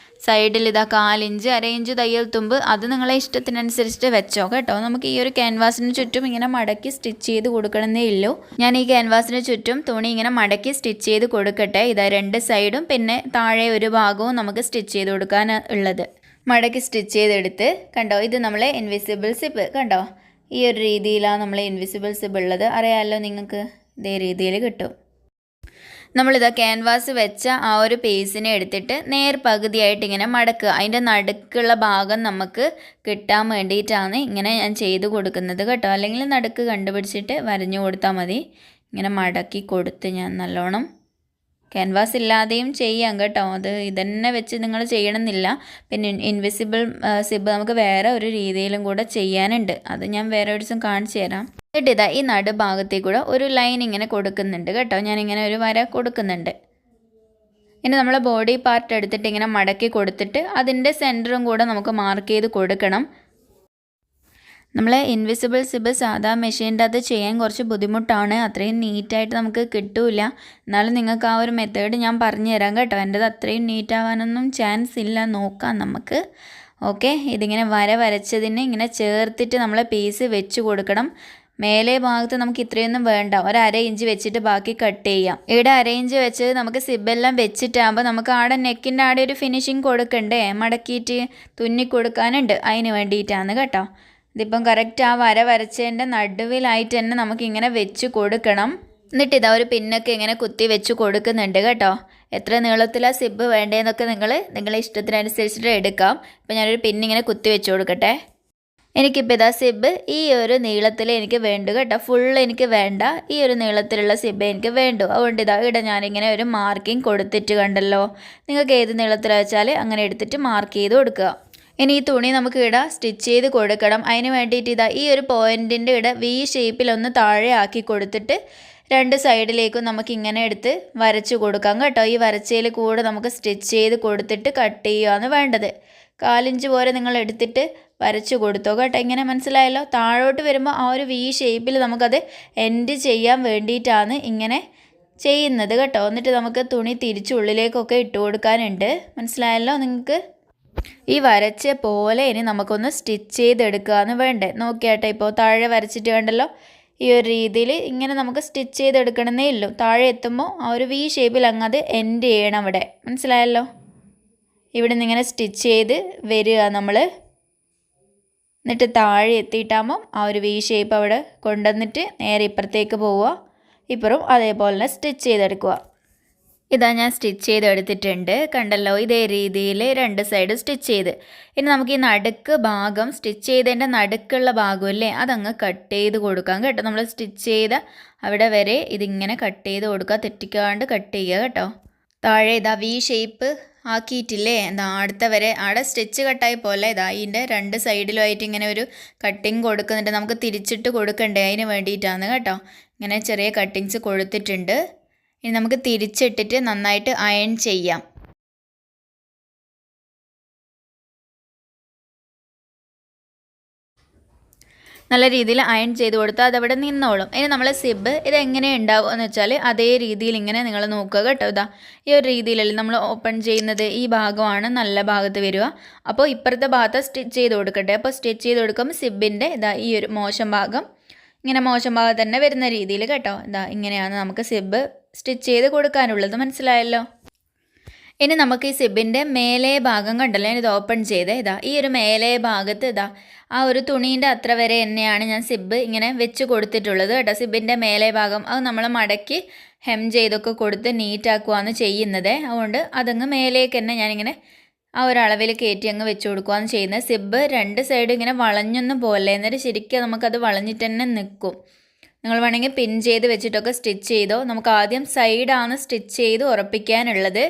സൈഡിൽ ഇതാ 4 ഇഞ്ച് 1/2 ഇഞ്ച് തയ്യൽ തുമ്പ് അത് നിങ്ങളെ ഇഷ്ടത്തിനനുസരിച്ചിട്ട് വെച്ചോ കേട്ടോ. നമുക്ക് ഈ ഒരു ക്യാൻവാസിന് ചുറ്റും ഇങ്ങനെ മടക്കി സ്റ്റിച്ച് ചെയ്ത് കൊടുക്കണമെന്നേ ഉള്ളൂ. ഞാൻ ഈ ക്യാൻവാസിന് ചുറ്റും തുണി ഇങ്ങനെ മടക്കി സ്റ്റിച്ച് ചെയ്ത് കൊടുക്കട്ടെ. ഇതാ 2 സൈഡും പിന്നെ താഴെ ഒരു ഭാഗവും നമുക്ക് സ്റ്റിച്ച് ചെയ്ത് കൊടുക്കാൻ ഉള്ളത്. മടക്കി സ്റ്റിച്ച് ചെയ്തെടുത്ത് കണ്ടോ, ഇത് നമ്മളെ ഇൻവിസിബിൾ സിബ് കണ്ടോ. ഈ ഒരു രീതിയിലാണ് നമ്മളെ ഇൻവിസിബിൾ സിബ് ഉള്ളത്. അറിയാമല്ലോ നിങ്ങൾക്ക്, ഇതേ രീതിയിൽ കിട്ടും. നമ്മളിതാ ക്യാൻവാസ് വെച്ച ആ ഒരു പീസിനെ എടുത്തിട്ട് പകുതിയായിട്ട് ഇങ്ങനെ മടക്കുക. അതിൻ്റെ നടുക്കുള്ള ഭാഗം നമുക്ക് കിട്ടാൻ വേണ്ടിയിട്ടാണ് ഇങ്ങനെ ഞാൻ ചെയ്ത് കൊടുക്കുന്നത് കേട്ടോ. അല്ലെങ്കിൽ നടുക്ക് കണ്ടുപിടിച്ചിട്ട് വരഞ്ഞു കൊടുത്താൽ മതി. ഇങ്ങനെ മടക്കി കൊടുത്ത് ഞാൻ നല്ലോണം. ക്യാൻവാസ് ഇല്ലാതെയും ചെയ്യാം കേട്ടോ, അത് ഇതന്നെ വെച്ച് നിങ്ങൾ ചെയ്യണമെന്നില്ല. പിന്നെ ഇൻവിസിബിൾ സിബ് നമുക്ക് വേറെ ഒരു രീതിയിലും കൂടെ ചെയ്യാനുണ്ട്, അത് ഞാൻ വേറെ ഒരു ദിവസം കാണിച്ചു തരാം. എന്നിട്ട് ഇതാ ഈ നടുഭാഗത്തേക്ക് കൂടെ ഒരു ലൈൻ ഇങ്ങനെ കൊടുക്കുന്നുണ്ട് കേട്ടോ. ഞാനിങ്ങനെ ഒരു വര കൊടുക്കുന്നുണ്ട്. ഇനി നമ്മൾ ബോഡി പാർട്ട് എടുത്തിട്ട് ഇങ്ങനെ മടക്കി കൊടുത്തിട്ട് അതിൻ്റെ സെൻറ്ററും കൂടെ നമുക്ക് മാർക്ക് ചെയ്ത് കൊടുക്കണം. നമ്മൾ ഇൻവിസിബിൾ സിബ് സാധാ മെഷീൻ്റെ അത് ചെയ്യാൻ കുറച്ച് ബുദ്ധിമുട്ടാണ്, അത്രയും നീറ്റായിട്ട് നമുക്ക് കിട്ടില്ല. എന്നാലും നിങ്ങൾക്ക് ആ ഒരു മെത്തേഡ് ഞാൻ പറഞ്ഞു തരാം കേട്ടോ. എൻ്റെത് അത്രയും നീറ്റാവാനൊന്നും ചാൻസ് ഇല്ല, നോക്കാം നമുക്ക്. ഓക്കെ, ഇതിങ്ങനെ വരച്ചതിന് ഇങ്ങനെ ചേർത്തിട്ട് നമ്മൾ പീസ് വെച്ച് കൊടുക്കണം. മേലെ ഭാഗത്ത് നമുക്ക് ഇത്രയൊന്നും വേണ്ട, 1/2 ഇഞ്ച് വെച്ചിട്ട് ബാക്കി കട്ട് ചെയ്യാം. ഇവിടെ 1/2 ഇഞ്ച് വെച്ച് നമുക്ക് സിബെല്ലാം വെച്ചിട്ടാകുമ്പോൾ നമുക്ക് ആടെ നെക്കിൻ്റെ ആടെ ഒരു ഫിനിഷിങ് കൊടുക്കണ്ടേ, മടക്കിയിട്ട് തുന്നി കൊടുക്കാനുണ്ട്, അതിന് വേണ്ടിയിട്ടാണ് കേട്ടോ. ഇതിപ്പം കറക്റ്റ് ആ വരച്ചതിൻ്റെ നടുവിലായിട്ട് തന്നെ നമുക്കിങ്ങനെ വെച്ച് കൊടുക്കണം. എന്നിട്ട് ഇതാ ഒരു പിന്നൊക്കെ ഇങ്ങനെ കുത്തി വെച്ച് കൊടുക്കുന്നുണ്ട് കേട്ടോ. എത്ര നീളത്തിലാണ് സിബ് വേണ്ടതെന്നൊക്കെ നിങ്ങളെ ഇഷ്ടത്തിനനുസരിച്ചിട്ട് എടുക്കാം. ഇപ്പം ഞാനൊരു പിന്നിങ്ങനെ കുത്തി വെച്ച് കൊടുക്കട്ടെ. എനിക്കിപ്പോൾ ഇതാ സിബ് ഈ ഒരു നീളത്തിൽ എനിക്ക് വേണ്ടു കേട്ടോ, ഫുൾ എനിക്ക് വേണ്ട, ഈ ഒരു നീളത്തിലുള്ള സിബ് എനിക്ക് വേണ്ടു. അതുകൊണ്ട് ഇതാ ഇവിടെ ഞാനിങ്ങനെ ഒരു മാർക്കിംഗ് കൊടുത്തിട്ട് കണ്ടല്ലോ. നിങ്ങൾക്ക് ഏത് നീളത്തിലാണ് വെച്ചാൽ അങ്ങനെ എടുത്തിട്ട് മാർക്ക് ചെയ്ത് കൊടുക്കുക. ഇനി ഈ തുണി നമുക്ക് ഇവിടെ സ്റ്റിച്ച് ചെയ്ത് കൊടുക്കണം. അതിന് വേണ്ടിയിട്ട് ഇതാ ഈ ഒരു പോയിൻറ്റിൻ്റെ ഇവിടെ V ഷേപ്പിലൊന്ന് താഴെ ആക്കി കൊടുത്തിട്ട് 2 സൈഡിലേക്കും നമുക്ക് ഇങ്ങനെ എടുത്ത് വരച്ച് കൊടുക്കാം കേട്ടോ. ഈ വരച്ചതിൽ കൂടെ നമുക്ക് സ്റ്റിച്ച് ചെയ്ത് കൊടുത്തിട്ട് കട്ട് ചെയ്യുകയാണ് വേണ്ടത്. 4 ഇഞ്ച് പോലെ നിങ്ങൾ എടുത്തിട്ട് വരച്ച് കൊടുത്തോ കേട്ടോ. ഇങ്ങനെ മനസ്സിലായല്ലോ. താഴോട്ട് വരുമ്പോൾ ആ ഒരു V ഷേപ്പിൽ നമുക്കത് എൻഡ് ചെയ്യാൻ വേണ്ടിയിട്ടാണ് ഇങ്ങനെ ചെയ്യുന്നത് കേട്ടോ. എന്നിട്ട് നമുക്ക് തുണി തിരിച്ചുള്ളിലേക്കൊക്കെ ഇട്ട് കൊടുക്കാനുണ്ട്. മനസ്സിലായല്ലോ നിങ്ങൾക്ക്. ഈ വരച്ച പോലെ ഇനി നമുക്കൊന്ന് സ്റ്റിച്ച് ചെയ്തെടുക്കുകയെന്ന് വേണ്ടേ. നോക്കിയാട്ടെ, ഇപ്പോൾ താഴെ വരച്ചിട്ട് കണ്ടല്ലോ, ഈ ഒരു രീതിയിൽ ഇങ്ങനെ നമുക്ക് സ്റ്റിച്ച് ചെയ്തെടുക്കണമെന്നേ ഉള്ളൂ. താഴെ എത്തുമ്പോൾ ആ ഒരു V ഷേപ്പിൽ അങ്ങ് അത് എൻഡ് ചെയ്യണം അവിടെ. മനസ്സിലായല്ലോ. ഇവിടെ നിന്ന് ഇങ്ങനെ സ്റ്റിച്ച് ചെയ്ത് വരിക നമ്മൾ. എന്നിട്ട് താഴെ എത്തിയിട്ടാകുമ്പം ആ ഒരു V ഷേപ്പ് അവിടെ കൊണ്ടുവന്നിട്ട് നേരെ ഇപ്പുറത്തേക്ക് പോവുക. ഇപ്പുറം അതേപോലെ തന്നെ സ്റ്റിച്ച് ചെയ്തെടുക്കുക. ഇതാ ഞാൻ സ്റ്റിച്ച് ചെയ്തെടുത്തിട്ടുണ്ട്. കണ്ടല്ലോ, ഇതേ രീതിയിൽ 2 സൈഡ് സ്റ്റിച്ച് ചെയ്ത്. ഇനി നമുക്ക് ഈ നടുക്ക് ഭാഗം സ്റ്റിച്ച് ചെയ്തതിൻ്റെ നടുക്കുള്ള ഭാഗമില്ലേ അതങ്ങ് കട്ട് ചെയ്ത് കൊടുക്കാം കേട്ടോ. നമ്മൾ സ്റ്റിച്ച് ചെയ്ത അവിടെ വരെ ഇതിങ്ങനെ കട്ട് ചെയ്ത് കൊടുക്കുക, തെറ്റിക്കാണ്ട് കട്ട് ചെയ്യുക കേട്ടോ. താഴെ ഇതാ വി ഷേപ്പ് ആക്കിയിട്ടില്ലേ, എന്താ അടുത്ത വരെ അവിടെ സ്റ്റിച്ച് കട്ടായി പോലെ ഇതാ ഇതിൻ്റെ 2 സൈഡിലുമായിട്ട് ഇങ്ങനെ ഒരു കട്ടിങ് കൊടുക്കുന്നുണ്ട്. നമുക്ക് തിരിച്ചിട്ട് കൊടുക്കണ്ടേ, അതിന് വേണ്ടിയിട്ടാണ് കേട്ടോ. ഇങ്ങനെ ചെറിയ കട്ടിങ്സ് കൊടുത്തിട്ടുണ്ട്. ഇനി നമുക്ക് തിരിച്ചിട്ടിട്ട് നന്നായിട്ട് അയൺ ചെയ്യാം. നല്ല രീതിയിൽ അയൺ ചെയ്ത് കൊടുത്താൽ അതവിടെ നിന്നോളും. ഇനി നമ്മൾ സിബ് ഇതെങ്ങനെ ഉണ്ടാവുക എന്ന് വെച്ചാൽ അതേ രീതിയിൽ ഇങ്ങനെ നിങ്ങൾ നോക്കുക കേട്ടോ. ഇതാ ഈ ഒരു രീതിയിലല്ലേ നമ്മൾ ഓപ്പൺ ചെയ്യുന്നത്, ഈ ഭാഗമാണ് നല്ല ഭാഗത്ത് വരിക. അപ്പോൾ ഇപ്പുറത്തെ ഭാഗത്ത് സ്റ്റിച്ച് ചെയ്ത് കൊടുക്കട്ടെ. അപ്പോൾ സ്റ്റിച്ച് ചെയ്ത് കൊടുക്കുമ്പോൾ സിബിൻ്റെ ഇതാ ഈ ഒരു മോശം ഭാഗം ഇങ്ങനെ മോശം ഭാഗം തന്നെ വരുന്ന രീതിയിൽ കേട്ടോ. ഇതാ ഇങ്ങനെയാണ് നമുക്ക് സിബ് സ്റ്റിച്ച് ചെയ്ത് കൊടുക്കാനുള്ളത്, മനസ്സിലായല്ലോ. ഇനി നമുക്ക് ഈ സിബിൻ്റെ മേലേ ഭാഗം കണ്ടല്ലോ, ഇത് ഓപ്പൺ ചെയ്ത് ഇതാ ഈ ഒരു മേലേ ഭാഗത്ത് ഇതാ ആ ഒരു തുണീൻ്റെ അത്ര വരെ തന്നെയാണ് ഞാൻ സിബ് ഇങ്ങനെ വെച്ച് കൊടുത്തിട്ടുള്ളത് കേട്ടോ. സിബിൻ്റെ മേലേ ഭാഗം അത് നമ്മൾ മടക്കി ഹെം ചെയ്തൊക്കെ കൊടുത്ത് നീറ്റാക്കുകയാണ് ചെയ്യുന്നത്. അതുകൊണ്ട് അതങ്ങ് മേലേക്ക് തന്നെ ഞാനിങ്ങനെ ആ ഒരളവിൽ കയറ്റി അങ്ങ് വെച്ച് കൊടുക്കുകയാണ് ചെയ്യുന്നത്. സിബ് 2 സൈഡ് ഇങ്ങനെ വളഞ്ഞൊന്നും പോലെ, എന്നിട്ട് ശരിക്കും നമുക്കത് വളഞ്ഞിട്ട് തന്നെ നിൽക്കും. നിങ്ങൾ വേണമെങ്കിൽ പിൻ ചെയ്ത് വെച്ചിട്ടൊക്കെ സ്റ്റിച്ച് ചെയ്തോ. നമുക്ക് ആദ്യം സൈഡാണ് സ്റ്റിച്ച് ചെയ്ത് ഉറപ്പിക്കാനുള്ളത്.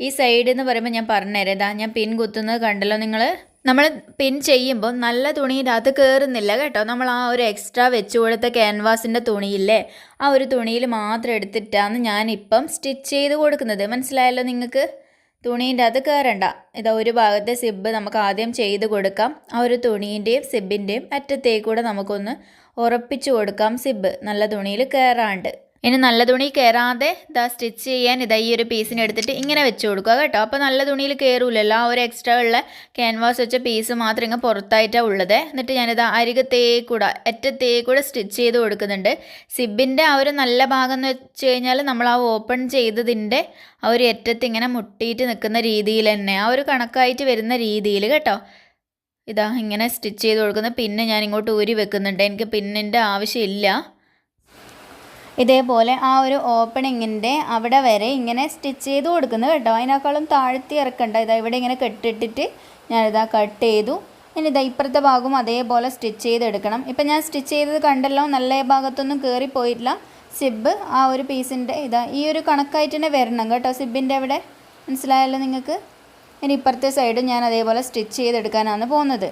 ഈ സൈഡ് എന്ന് പറയുമ്പോൾ ഞാൻ പറഞ്ഞുതരാം. ഇതാ ഞാൻ പിൻ കുത്തുന്നത് കണ്ടല്ലോ നിങ്ങൾ. നമ്മൾ പിൻ ചെയ്യുമ്പോൾ നല്ല തുണിയുടെ അകത്ത് കയറുന്നില്ല കേട്ടോ. നമ്മൾ ആ ഒരു എക്സ്ട്രാ വെച്ച് കൊടുത്ത ക്യാൻവാസിൻ്റെ തുണിയില്ലേ, ആ ഒരു തുണിയിൽ മാത്രം എടുത്തിട്ടാണ് ഞാനിപ്പം സ്റ്റിച്ച് ചെയ്ത് കൊടുക്കുന്നത്. മനസ്സിലായല്ലോ നിങ്ങൾക്ക്? തുണീൻ്റെ അത് കയറണ്ട. ഇതാ ഒരു ഭാഗത്തെ സിബ് നമുക്ക് ആദ്യം ചെയ്ത് കൊടുക്കാം. ആ ഒരു തുണീൻ്റെയും സിബിൻ്റെയും അറ്റത്തേക്കൂടെ നമുക്കൊന്ന് ഉറപ്പിച്ച് കൊടുക്കാം സിബ് നല്ല തുണിയിൽ കയറാണ്ട്. ഇനി നല്ല തുണി കയറാതെ ഇതാ സ്റ്റിച്ച് ചെയ്യാൻ ഇതാ ഈ ഒരു പീസിനെ എടുത്തിട്ട് ഇങ്ങനെ വെച്ച് കൊടുക്കുക കേട്ടോ. അപ്പോൾ നല്ല തുണിയിൽ കയറൂലല്ലോ. ആ ഒരു എക്സ്ട്രാ ഉള്ള ക്യാൻവാസ് വെച്ച പീസ് മാത്രം ഇങ്ങനെ പുറത്തായിട്ടാണ് ഉള്ളത്. എന്നിട്ട് ഞാനിതാ അരികത്തേക്കൂടെ അറ്റത്തേക്കൂടെ സ്റ്റിച്ച് ചെയ്ത് കൊടുക്കുന്നുണ്ട്. സിബിൻ്റെ ആ ഒരു നല്ല ഭാഗം എന്ന് വെച്ച് കഴിഞ്ഞാൽ നമ്മൾ ആ ഓപ്പൺ ചെയ്തതിൻ്റെ ആ ഒരു അറ്റത്ത് ഇങ്ങനെ മുട്ടിയിട്ട് നിൽക്കുന്ന രീതിയിൽ തന്നെ ആ ഒരു കണക്കായിട്ട് വരുന്ന രീതിയിൽ കേട്ടോ. ഇതാ ഇങ്ങനെ സ്റ്റിച്ച് ചെയ്ത് കൊടുക്കുന്നത്. പിന്നെ ഞാൻ ഇങ്ങോട്ട് ഊരി വെക്കുന്നുണ്ട്, എനിക്ക് പിന്നിൻ്റെ ആവശ്യമില്ല. ഇതേപോലെ ആ ഒരു ഓപ്പണിങ്ങിൻ്റെ അവിടെ വരെ ഇങ്ങനെ സ്റ്റിച്ച് ചെയ്ത് കൊടുക്കുന്നത് കേട്ടോ. അതിനേക്കാളും താഴ്ത്തി ഇറക്കണ്ട. ഇതാ ഇവിടെ ഇങ്ങനെ കെട്ടിട്ടിട്ട് ഞാനിതാ കട്ട് ചെയ്തു. ഇനി ഇതാ ഇപ്പുറത്തെ ഭാഗവും അതേപോലെ സ്റ്റിച്ച് ചെയ്തെടുക്കണം. ഇപ്പം ഞാൻ സ്റ്റിച്ച് ചെയ്തത് കണ്ടല്ലോ, നല്ല ഭാഗത്തൊന്നും കയറിപ്പോയിട്ടില്ല. സിബ് ആ ഒരു പീസിൻ്റെ ഇതാ ഈ ഒരു കണക്കായിട്ട് തന്നെ വരണം കേട്ടോ സിബിൻ്റെ അവിടെ. മനസ്സിലായല്ലോ നിങ്ങൾക്ക്? ഇനി ഇപ്പുറത്തെ സൈഡ് ഞാൻ അതേപോലെ സ്റ്റിച്ച് ചെയ്തെടുക്കാനാണ് പോകുന്നത്.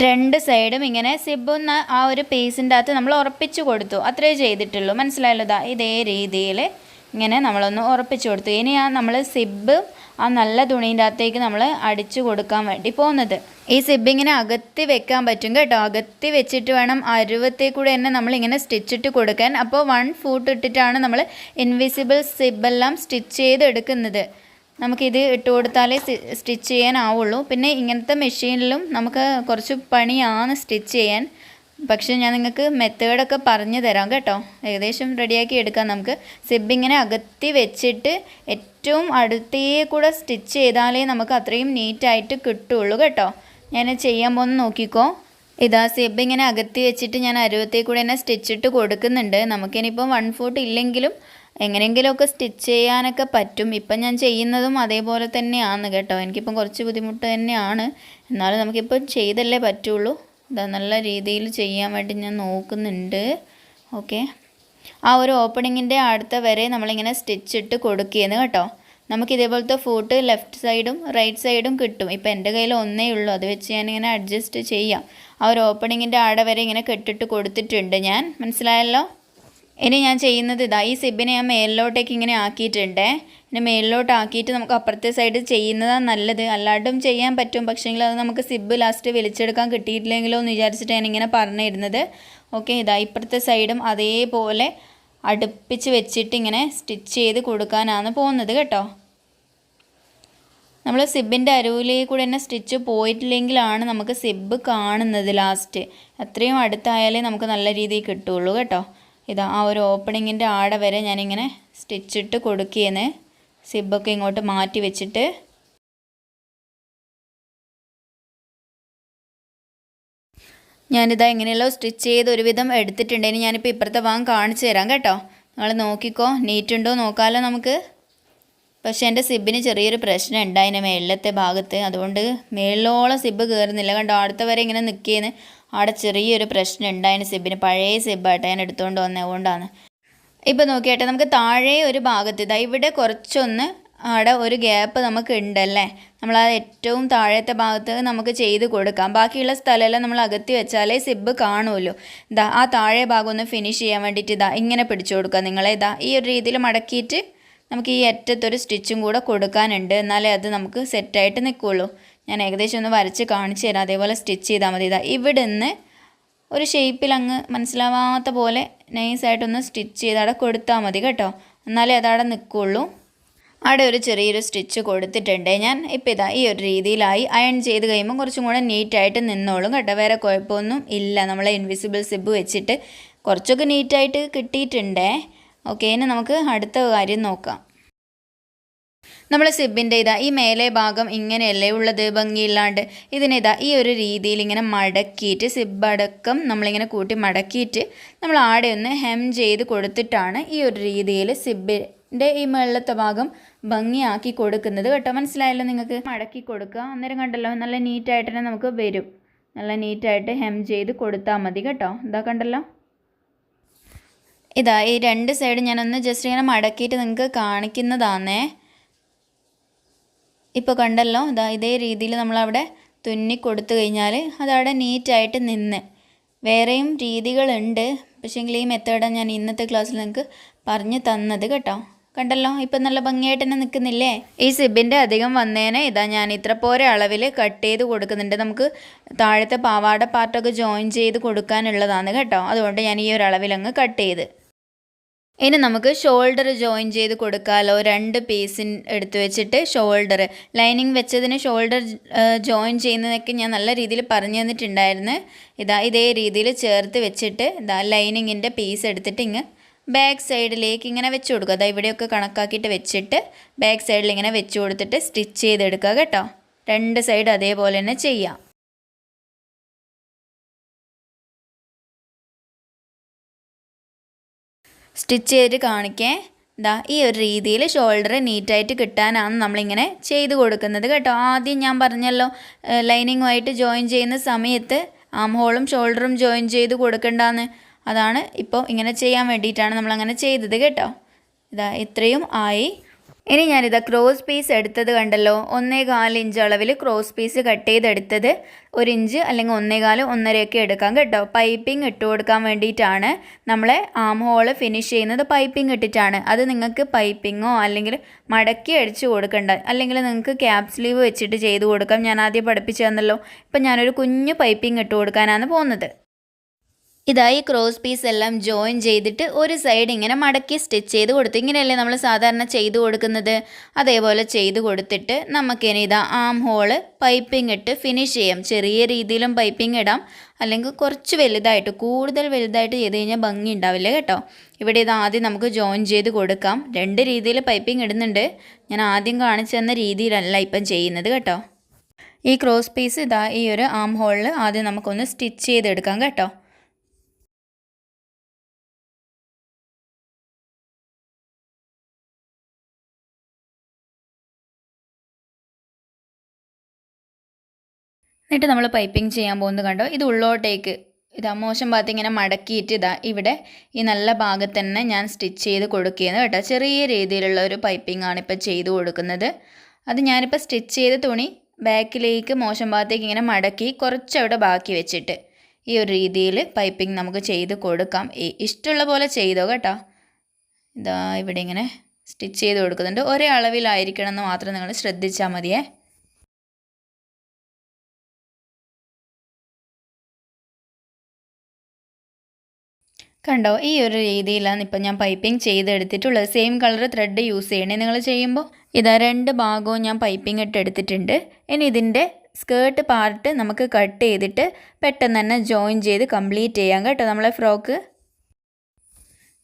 രണ്ട് സൈഡും ഇങ്ങനെ സിബൊന്ന ആ ഒരു പീസിൻ്റെ അകത്ത് നമ്മൾ ഉറപ്പിച്ച് കൊടുത്തു, അത്രേ ചെയ്തിട്ടുള്ളൂ. മനസ്സിലായല്ലോ? ഇതേ രീതിയിൽ ഇങ്ങനെ നമ്മളൊന്ന് ഉറപ്പിച്ച് കൊടുത്തു. ഇനി നമ്മൾ സിബ് ആ നല്ല തുണീൻ്റെ അകത്തേക്ക് നമ്മൾ അടിച്ചു കൊടുക്കാൻ വേണ്ടി പോകുന്നത്. ഈ സിബ് ഇങ്ങനെ അകത്തി വെക്കാൻ പറ്റും കേട്ടോ. അകത്തി വെച്ചിട്ട് വേണം അരുവത്തേക്കൂടെ തന്നെ നമ്മളിങ്ങനെ സ്റ്റിച്ചിട്ട് കൊടുക്കാൻ. അപ്പോൾ 1 ഫൂട്ട് ഇട്ടിട്ടാണ് നമ്മൾ ഇൻവിസിബിൾ സിബെല്ലാം സ്റ്റിച്ച് ചെയ്ത് എടുക്കുന്നത്. നമുക്കിത് ഇട്ട് കൊടുത്താലേ സ്റ്റിച്ച് ചെയ്യാനാവുള്ളൂ. പിന്നെ ഇങ്ങനത്തെ മെഷീനിലും നമുക്ക് കുറച്ച് പണിയാണ് സ്റ്റിച്ച് ചെയ്യാൻ. പക്ഷേ ഞാൻ നിങ്ങൾക്ക് മെത്തേഡൊക്കെ പറഞ്ഞു തരാം കേട്ടോ. ഏകദേശം റെഡിയാക്കി എടുക്കാം നമുക്ക്. സിബ് ഇങ്ങനെ അകത്തി വെച്ചിട്ട് ഏറ്റവും അടുത്തേ കൂടെ സ്റ്റിച്ച് ചെയ്താലേ നമുക്ക് അത്രയും നീറ്റായിട്ട് കിട്ടുള്ളൂ കേട്ടോ. ഞാൻ ചെയ്യാൻ പോകുന്ന നോക്കിക്കോ. ഇതാ സിബ് ഇങ്ങനെ അകത്തി വെച്ചിട്ട് ഞാൻ അരുവത്തേ കൂടെ തന്നെ സ്റ്റിച്ചിട്ട് കൊടുക്കുന്നുണ്ട്. നമുക്കിനിയിപ്പം 1 ഫൂട്ട് ഇല്ലെങ്കിലും എങ്ങനെയെങ്കിലുമൊക്കെ സ്റ്റിച്ച് ചെയ്യാനൊക്കെ പറ്റും. ഇപ്പം ഞാൻ ചെയ്യുന്നതും അതേപോലെ തന്നെയാണ് കേട്ടോ. എനിക്കിപ്പം കുറച്ച് ബുദ്ധിമുട്ട് തന്നെയാണ്, എന്നാലും നമുക്കിപ്പം ചെയ്തല്ലേ പറ്റുള്ളൂ. ഇതാ നല്ല രീതിയിൽ ചെയ്യാൻ വേണ്ടി ഞാൻ നോക്കുന്നുണ്ട്. ഓക്കെ, ആ ഒരു ഓപ്പണിങ്ങിൻ്റെ അടുത്ത വരെ നമ്മളിങ്ങനെ സ്റ്റിച്ചിട്ട് കൊടുക്കുകയെന്ന് കേട്ടോ. നമുക്കിതേപോലത്തെ ഫൂട്ട് ലെഫ്റ്റ് സൈഡും റൈറ്റ് സൈഡും കിട്ടും. ഇപ്പം എൻ്റെ കയ്യിൽ ഒന്നേ ഉള്ളൂ, അത് വെച്ച് ഞാനിങ്ങനെ അഡ്ജസ്റ്റ് ചെയ്യാം. ആ ഒരു ഓപ്പണിങ്ങിൻ്റെ ആടെ വരെ ഇങ്ങനെ കെട്ടിട്ട് കൊടുത്തിട്ടുണ്ട് ഞാൻ. മനസ്സിലായല്ലോ? ഇനി ഞാൻ ചെയ്യുന്നത് ഇതാ ഈ സിബിനെ ഞാൻ മേലിലോട്ടേക്ക് ഇങ്ങനെ ആക്കിയിട്ടുണ്ട്. ഇനി മേലിലോട്ട് ആക്കിയിട്ട് നമുക്ക് അപ്പുറത്തെ സൈഡ് ചെയ്യുന്നതാണ് നല്ലത്. അല്ലാണ്ടും ചെയ്യാൻ പറ്റും, പക്ഷേങ്കിൽ അത് നമുക്ക് സിബ് ലാസ്റ്റ് വലിച്ചെടുക്കാൻ കിട്ടിയിട്ടില്ലെങ്കിലോ എന്ന് വിചാരിച്ചിട്ട് ഞാനിങ്ങനെ പറഞ്ഞിരുന്നത്. ഓക്കെ, ഇതാ ഇപ്പുറത്തെ സൈഡും അതേപോലെ അടുപ്പിച്ച് വെച്ചിട്ട് ഇങ്ങനെ സ്റ്റിച്ച് ചെയ്ത് കൊടുക്കാനാണ് പോകുന്നത് കേട്ടോ. നമ്മൾ സിബിൻ്റെ അരുവിലേക്ക് കൂടെ തന്നെ സ്റ്റിച്ച് പോയിട്ടില്ലെങ്കിലാണ് നമുക്ക് സിബ് കാണുന്നത് ലാസ്റ്റ്. അത്രയും അടുത്തായാലേ നമുക്ക് നല്ല രീതിയിൽ കിട്ടുള്ളൂ കേട്ടോ. ഇതാ ആ ഒരു ഓപ്പണിങ്ങിൻ്റെ ആടെ വരെ ഞാനിങ്ങനെ സ്റ്റിച്ചിട്ട് കൊടുക്കുകയെന്ന്. സിബൊക്കെ ഇങ്ങോട്ട് മാറ്റി വെച്ചിട്ട് ഞാനിതാ എങ്ങനെയല്ലോ സ്റ്റിച്ച് ചെയ്ത് ഒരുവിധം എടുത്തിട്ടുണ്ട്. ഇനി ഞാനിപ്പോൾ ഇപ്പുറത്തെ ഭാഗം കാണിച്ചു തരാം കേട്ടോ. നിങ്ങൾ നോക്കിക്കോ, നീറ്റുണ്ടോ നോക്കാമല്ലോ നമുക്ക്. പക്ഷേ എൻ്റെ സിബിന് ചെറിയൊരു പ്രശ്നം ഉണ്ട് അതിൻ്റെ മേളിലത്തെ ഭാഗത്ത്. അതുകൊണ്ട് മേളിലോളം സിബ് കയറുന്നില്ല. കണ്ടോ, അടുത്ത വരെ ഇങ്ങനെ നിൽക്കിയെന്ന്. അവിടെ ചെറിയൊരു പ്രശ്നം ഉണ്ട് അതിന് സിബിന്. പഴയ സിബായിട്ട് ഞാൻ എടുത്തുകൊണ്ട് വന്നത്, അതുകൊണ്ടാണ്. ഇപ്പോൾ നോക്കിയാട്ടെ, നമുക്ക് താഴെ ഒരു ഭാഗത്ത് ഇതാ ഇവിടെ കുറച്ചൊന്ന് അവിടെ ഒരു ഗ്യാപ്പ് നമുക്ക് ഉണ്ടല്ലേ. നമ്മൾ ആ ഏറ്റവും താഴത്തെ ഭാഗത്ത് നമുക്ക് ചെയ്ത് കൊടുക്കാം. ബാക്കിയുള്ള സ്ഥലമെല്ലാം നമ്മൾ അകത്തി വെച്ചാലേ സിബ് കാണുമല്ലോ. ഇതാ ആ താഴെ ഭാഗം ഒന്ന് ഫിനിഷ് ചെയ്യാൻ വേണ്ടിയിട്ട് ഇതാ ഇങ്ങനെ പിടിച്ചു കൊടുക്കുക. നിങ്ങളെ ഇതാ ഈ ഒരു രീതിയിൽ മടക്കിയിട്ട് നമുക്ക് ഈ അറ്റത്തൊരു സ്റ്റിച്ചും കൂടെ കൊടുക്കാനുണ്ട്. എന്നാലേ അത് നമുക്ക് സെറ്റായിട്ട് നിൽക്കുകയുള്ളൂ. ഞാൻ ഏകദേശം ഒന്ന് വരച്ച് കാണിച്ചു തരാം. അതേപോലെ സ്റ്റിച്ച് ചെയ്താൽ മതി. ഇതാ ഇവിടെ നിന്ന് ഒരു ഷേപ്പിൽ അങ്ങ് മനസ്സിലാവാത്ത പോലെ നൈസായിട്ടൊന്ന് സ്റ്റിച്ച് ചെയ്ത് അവിടെ കൊടുത്താൽ മതി കേട്ടോ. എന്നാലേ അതവിടെ നിൽക്കുകയുള്ളൂ. അവിടെ ഒരു ചെറിയൊരു സ്റ്റിച്ച് കൊടുത്തിട്ടുണ്ട് ഞാൻ. ഇപ്പോൾ ഇതാ ഈ ഒരു രീതിയിലായി. അയൺ ചെയ്ത് കഴിയുമ്പോൾ കുറച്ചും കൂടെ നീറ്റായിട്ട് നിന്നോളും കേട്ടോ. വേറെ കുഴപ്പമൊന്നും ഇല്ല. നമ്മളെ ഇൻവിസിബിൾ സിബ് വെച്ചിട്ട് കുറച്ചൊക്കെ നീറ്റായിട്ട് കിട്ടിയിട്ടുണ്ടേ. ഓക്കെ, ഇനി നമുക്ക് അടുത്ത കാര്യം നോക്കാം. നമ്മൾ സിബിൻ്റെ ഇതാ ഈ മേലെ ഭാഗം ഇങ്ങനെയല്ലേ ഉള്ളത്, ഭംഗിയില്ലാണ്ട്. ഇതിനിതാ ഈ ഒരു രീതിയിൽ ഇങ്ങനെ മടക്കിയിട്ട് സിബ് അടക്കം നമ്മളിങ്ങനെ കൂട്ടി മടക്കിയിട്ട് നമ്മൾ ആടെ ഒന്ന് ഹെം ചെയ്ത് കൊടുത്തിട്ടാണ് ഈ ഒരു രീതിയിൽ സിബിൻ്റെ ഈ മുകളിലത്തെ ഭാഗം ഭംഗിയാക്കി കൊടുക്കുന്നത് കേട്ടോ. മനസ്സിലായല്ലോ നിങ്ങൾക്ക്? മടക്കി കൊടുക്കുക. അന്നേരം കണ്ടല്ലോ നല്ല നീറ്റായിട്ട് തന്നെ നമുക്ക് വരും. നല്ല നീറ്റായിട്ട് ഹെം ചെയ്ത് കൊടുത്താൽ മതി കേട്ടോ. ഇതാ കണ്ടല്ലോ. ഇതാ ഈ രണ്ട് സൈഡ് ഞാനൊന്ന് ജസ്റ്റ് ഇങ്ങനെ മടക്കിയിട്ട് നിങ്ങൾക്ക് കാണിക്കുന്നതാണേ. ഇപ്പോൾ കണ്ടല്ലോ, ഇതാ ഇതേ രീതിയിൽ നമ്മളവിടെ തുന്നി കൊടുത്തു കഴിഞ്ഞാൽ അതവിടെ നീറ്റായിട്ട് നിന്ന്. വേറെയും രീതികളുണ്ട്, പക്ഷേങ്കിൽ ഈ മെത്തേഡാണ് ഞാൻ ഇന്നത്തെ ക്ലാസ്സിൽ നിങ്ങൾക്ക് പറഞ്ഞു തന്നത് കേട്ടോ. കണ്ടല്ലോ, ഇപ്പം നല്ല ഭംഗിയായിട്ട് തന്നെ നിൽക്കുന്നില്ലേ? ഈ സിബിൻ്റെ അധികം വന്നേനെ ഇതാ ഞാൻ ഇത്ര പോരെ അളവിൽ കട്ട് ചെയ്ത് കൊടുക്കുന്നുണ്ട്. നമുക്ക് താഴത്തെ പാവാട പാർട്ടൊക്കെ ജോയിൻ ചെയ്ത് കൊടുക്കാനുള്ളതാണ് കേട്ടോ. അതുകൊണ്ട് ഞാൻ ഈ ഒരു അളവിലങ്ങ് കട്ട് ചെയ്ത്. ഇനി നമുക്ക് ഷോൾഡർ ജോയിൻ ചെയ്ത് കൊടുക്കാമല്ലോ. 2 പീസിൻ എടുത്ത് വെച്ചിട്ട് ഷോൾഡർ ലൈനിങ് വെച്ചതിന് ഷോൾഡർ ജോയിൻ ചെയ്യുന്നതൊക്കെ ഞാൻ നല്ല രീതിയിൽ പറഞ്ഞു തന്നിട്ടുണ്ടായിരുന്നു. ഇതാ ഇതേ രീതിയിൽ ചേർത്ത് വെച്ചിട്ട് ഇതാ ലൈനിങ്ങിൻ്റെ പീസ് എടുത്തിട്ട് ഇങ്ങ് ബാക്ക് സൈഡിലേക്ക് ഇങ്ങനെ വെച്ച് കൊടുക്കുക. അതാ ഇവിടെയൊക്കെ കണക്കാക്കിയിട്ട് വെച്ചിട്ട് ബാക്ക് സൈഡിൽ ഇങ്ങനെ വെച്ച് കൊടുത്തിട്ട് സ്റ്റിച്ച് ചെയ്തെടുക്കുക കേട്ടോ. 2 സൈഡ് അതേപോലെ തന്നെ ചെയ്യാം. സ്റ്റിച്ച് ചെയ്തിട്ട് കാണിക്കേ. ഇതാ ഈ ഒരു രീതിയിൽ ഷോൾഡർ നീറ്റായിട്ട് കിട്ടാനാണ് നമ്മളിങ്ങനെ ചെയ്ത് കൊടുക്കുന്നത് കേട്ടോ. ആദ്യം ഞാൻ പറഞ്ഞല്ലോ ലൈനിങ്ങുമായിട്ട് ജോയിൻ ചെയ്യുന്ന സമയത്ത് ആം ഹോളും ഷോൾഡറും ജോയിൻ ചെയ്ത് കൊടുക്കണ്ടെന്ന്. അതാണ് ഇപ്പോൾ ഇങ്ങനെ ചെയ്യാൻ വേണ്ടിയിട്ടാണ് നമ്മളങ്ങനെ ചെയ്തത് കേട്ടോ. ഇതാ ഇത്രയും ആയി. ഇനി ഞാനിതാ ക്രോസ് പീസ് എടുത്തത് കണ്ടല്ലോ. 1.25 ഇഞ്ച് അളവിൽ ക്രോസ് പീസ് കട്ട് ചെയ്തെടുത്തത്. 1 ഇഞ്ച് അല്ലെങ്കിൽ 1.25, 1.5 എടുക്കാം കേട്ടോ. പൈപ്പിംഗ് ഇട്ട് കൊടുക്കാൻ വേണ്ടിയിട്ടാണ്. നമ്മളെ ആം ഹോള് ഫിനിഷ് ചെയ്യുന്നത് പൈപ്പിംഗ് ഇട്ടിട്ടാണ്. അത് നിങ്ങൾക്ക് പൈപ്പിങ്ങോ അല്ലെങ്കിൽ മടക്കി അടിച്ച് കൊടുക്കണ്ട, അല്ലെങ്കിൽ നിങ്ങൾക്ക് ക്യാപ് സ്ലീവ് വെച്ചിട്ട് ചെയ്ത് കൊടുക്കാം. ഞാൻ ആദ്യം പഠിപ്പിച്ചു തന്നല്ലോ. ഇപ്പം ഞാനൊരു കുഞ്ഞു പൈപ്പിംഗ് ഇട്ട് കൊടുക്കാനാണ് പോകുന്നത്. ഇതായി ക്രോസ് പീസ് എല്ലാം ജോയിൻ ചെയ്തിട്ട് ഒരു സൈഡ് ഇങ്ങനെ മടക്കി സ്റ്റിച്ച് ചെയ്ത് കൊടുത്തു. ഇങ്ങനെയല്ലേ നമ്മൾ സാധാരണ ചെയ്ത് കൊടുക്കുന്നത്. അതേപോലെ ചെയ്ത് കൊടുത്തിട്ട് നമുക്കിനി ഇതാ ആം ഹോള് പൈപ്പിംഗ് ഇട്ട് ഫിനിഷ് ചെയ്യാം. ചെറിയ രീതിയിലും പൈപ്പിംഗ് ഇടാം, അല്ലെങ്കിൽ കുറച്ച് വലുതായിട്ട്, കൂടുതൽ വലുതായിട്ട് ചെയ്ത് കഴിഞ്ഞാൽ ഭംഗി ഉണ്ടാവില്ല കേട്ടോ. ഇവിടെ ഇത് ആദ്യം നമുക്ക് ജോയിൻ ചെയ്ത് കൊടുക്കാം. 2 രീതിയിൽ പൈപ്പിംഗ് ഇടുന്നുണ്ട്. ഞാൻ ആദ്യം കാണിച്ചു തന്ന രീതിയിലല്ല ഇപ്പം ചെയ്യുന്നത് കേട്ടോ. ഈ ക്രോസ് പീസ് ഇതാ ഈ ഒരു ആം ഹോളിൽ ആദ്യം നമുക്കൊന്ന് സ്റ്റിച്ച് ചെയ്തെടുക്കാം കേട്ടോ. എന്നിട്ട് നമ്മൾ പൈപ്പിംഗ് ചെയ്യാൻ പോകുന്നത് കണ്ടോ. ഇത് ഉള്ളോട്ടേക്ക് ഇതാ മോശം ഭാഗത്ത് ഇങ്ങനെ മടക്കിയിട്ട് ഇതാ ഇവിടെ ഈ നല്ല ഭാഗത്ത് തന്നെ ഞാൻ സ്റ്റിച്ച് ചെയ്ത് കൊടുക്കുകയാണ് കേട്ടോ. ചെറിയ രീതിയിലുള്ള ഒരു പൈപ്പിംഗ് ആണ് ഇപ്പോൾ ചെയ്ത് കൊടുക്കുന്നത്. അത് ഞാനിപ്പോൾ സ്റ്റിച്ച് ചെയ്ത തുണി ബാക്കിലേക്ക് മോശം ഭാഗത്തേക്ക് ഇങ്ങനെ മടക്കി കുറച്ചവിടെ ബാക്കി വെച്ചിട്ട് ഈ ഒരു രീതിയിൽ പൈപ്പിംഗ് നമുക്ക് ചെയ്ത് കൊടുക്കാം. ഇഷ്ടമുള്ള പോലെ ചെയ്തോ കേട്ടോ. ഇതാ ഇവിടെ ഇങ്ങനെ സ്റ്റിച്ച് ചെയ്ത് കൊടുക്കുന്നുണ്ട്. ഒരേ അളവിലായിരിക്കണം എന്ന് മാത്രം നിങ്ങൾ ശ്രദ്ധിച്ചാൽ മതിയേ. കണ്ടോ, ഈ ഒരു രീതിയിലാണ് ഇപ്പം ഞാൻ പൈപ്പിംഗ് ചെയ്തെടുത്തിട്ടുള്ളത്. സെയിം കളർ ത്രെഡ് യൂസ് ചെയ്യണേ നിങ്ങൾ ചെയ്യുമ്പോൾ. ഇതാ 2 ഭാഗവും ഞാൻ പൈപ്പിംഗ് ഇട്ട് എടുത്തിട്ടുണ്ട്. ഇനി ഇതിൻ്റെ സ്കേർട്ട് പാർട്ട് നമുക്ക് കട്ട് ചെയ്തിട്ട് പെട്ടെന്ന് തന്നെ ജോയിൻ ചെയ്ത് കംപ്ലീറ്റ് ചെയ്യാം കേട്ടോ നമ്മളെ ഫ്രോക്ക്.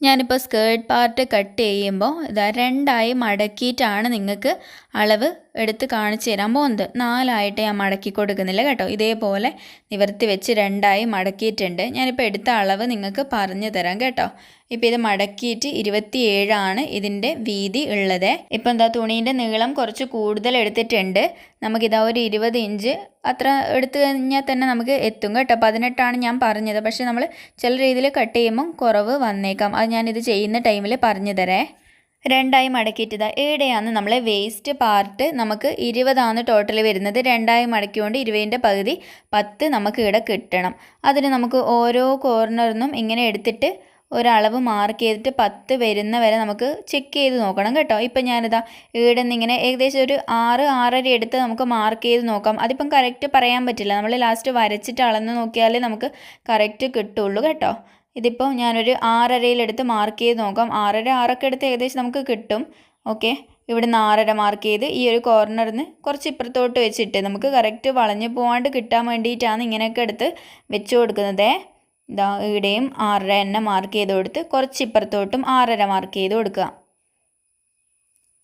ഞാനിപ്പോൾ സ്കേർട്ട് പാർട്ട് കട്ട് ചെയ്യുമ്പോൾ ഇതാ 2ആയി മടക്കിയിട്ടാണ് നിങ്ങൾക്ക് അളവ് എടുത്ത് കാണിച്ചു തരാൻ പോകുന്നത്. 4ആയിട്ട് ഞാൻ മടക്കി കൊടുക്കുന്നില്ല കേട്ടോ. ഇതേപോലെ നിവർത്തി വെച്ച് 2ആയി മടക്കിയിട്ടുണ്ട്. ഞാനിപ്പോൾ എടുത്ത അളവ് നിങ്ങൾക്ക് പറഞ്ഞു തരാം കേട്ടോ. ഇപ്പോൾ ഇത് മടക്കിയിട്ട് 27 ഇതിൻ്റെ വീതി ഉള്ളത്. ഇപ്പം എന്താ തുണീൻ്റെ നീളം കുറച്ച് കൂടുതൽ എടുത്തിട്ടുണ്ട്. നമുക്കിതാ ഒരു 20 ഇഞ്ച് അത്ര എടുത്തു കഴിഞ്ഞാൽ തന്നെ നമുക്ക് എത്തും കേട്ടോ. 18 ഞാൻ പറഞ്ഞത്. പക്ഷേ നമ്മൾ ചില രീതിയിൽ കട്ട് ചെയ്യുമ്പം കുറവ് വന്നേക്കാം. അത് ഞാനിത് ചെയ്യുന്ന ടൈമിൽ പറഞ്ഞു തരേ. 2ആയി മടക്കിയിട്ട് ഇതാ എവിടെയാണ് നമ്മളെ വേസ്റ്റ് പാർട്ട് നമുക്ക് 20 ടോട്ടൽ വരുന്നത്. 2ആയി മടക്കിക്കൊണ്ട് 20ൻ്റെ പകുതി 10 നമുക്ക് ഇവിടെ കിട്ടണം. അതിന് നമുക്ക് ഓരോ കോർണറിനും ഇങ്ങനെ എടുത്തിട്ട് ഒരളവ് മാർക്ക് ചെയ്തിട്ട് 10 വരുന്ന വരെ നമുക്ക് ചെക്ക് ചെയ്ത് നോക്കണം കേട്ടോ. ഇപ്പം ഞാനിതാ ഇവിടെ നിന്ന് ഇങ്ങനെ ഏകദേശം ഒരു 6-6.5 എടുത്ത് നമുക്ക് മാർക്ക് ചെയ്ത് നോക്കാം. അതിപ്പം കറക്റ്റ് പറയാൻ പറ്റില്ല. നമ്മൾ ലാസ്റ്റ് വരച്ചിട്ട് അളന്ന് നോക്കിയാലേ നമുക്ക് കറക്റ്റ് കിട്ടുള്ളൂ കേട്ടോ. ഇതിപ്പോൾ ഞാനൊരു 6.5 മാർക്ക് ചെയ്ത് നോക്കാം. 6.5 എടുത്ത് ഏകദേശം നമുക്ക് കിട്ടും. ഓക്കെ, ഇവിടുന്ന് 6.5 മാർക്ക് ചെയ്ത് ഈ ഒരു കോർണറിന് കുറച്ച് ഇപ്പുറത്തോട്ട് വെച്ചിട്ട് നമുക്ക് കറക്റ്റ് വളഞ്ഞു പോകാണ്ട് കിട്ടാൻ വേണ്ടിയിട്ടാണ് ഇങ്ങനെയൊക്കെ എടുത്ത് വെച്ച് കൊടുക്കുന്നത്. ഇതാ ഇവിടെയും 6.5 മാർക്ക് ചെയ്ത് കൊടുത്ത് കുറച്ച് ഇപ്പുറത്തോട്ടും 6.5 മാർക്ക് ചെയ്ത് കൊടുക്കുക.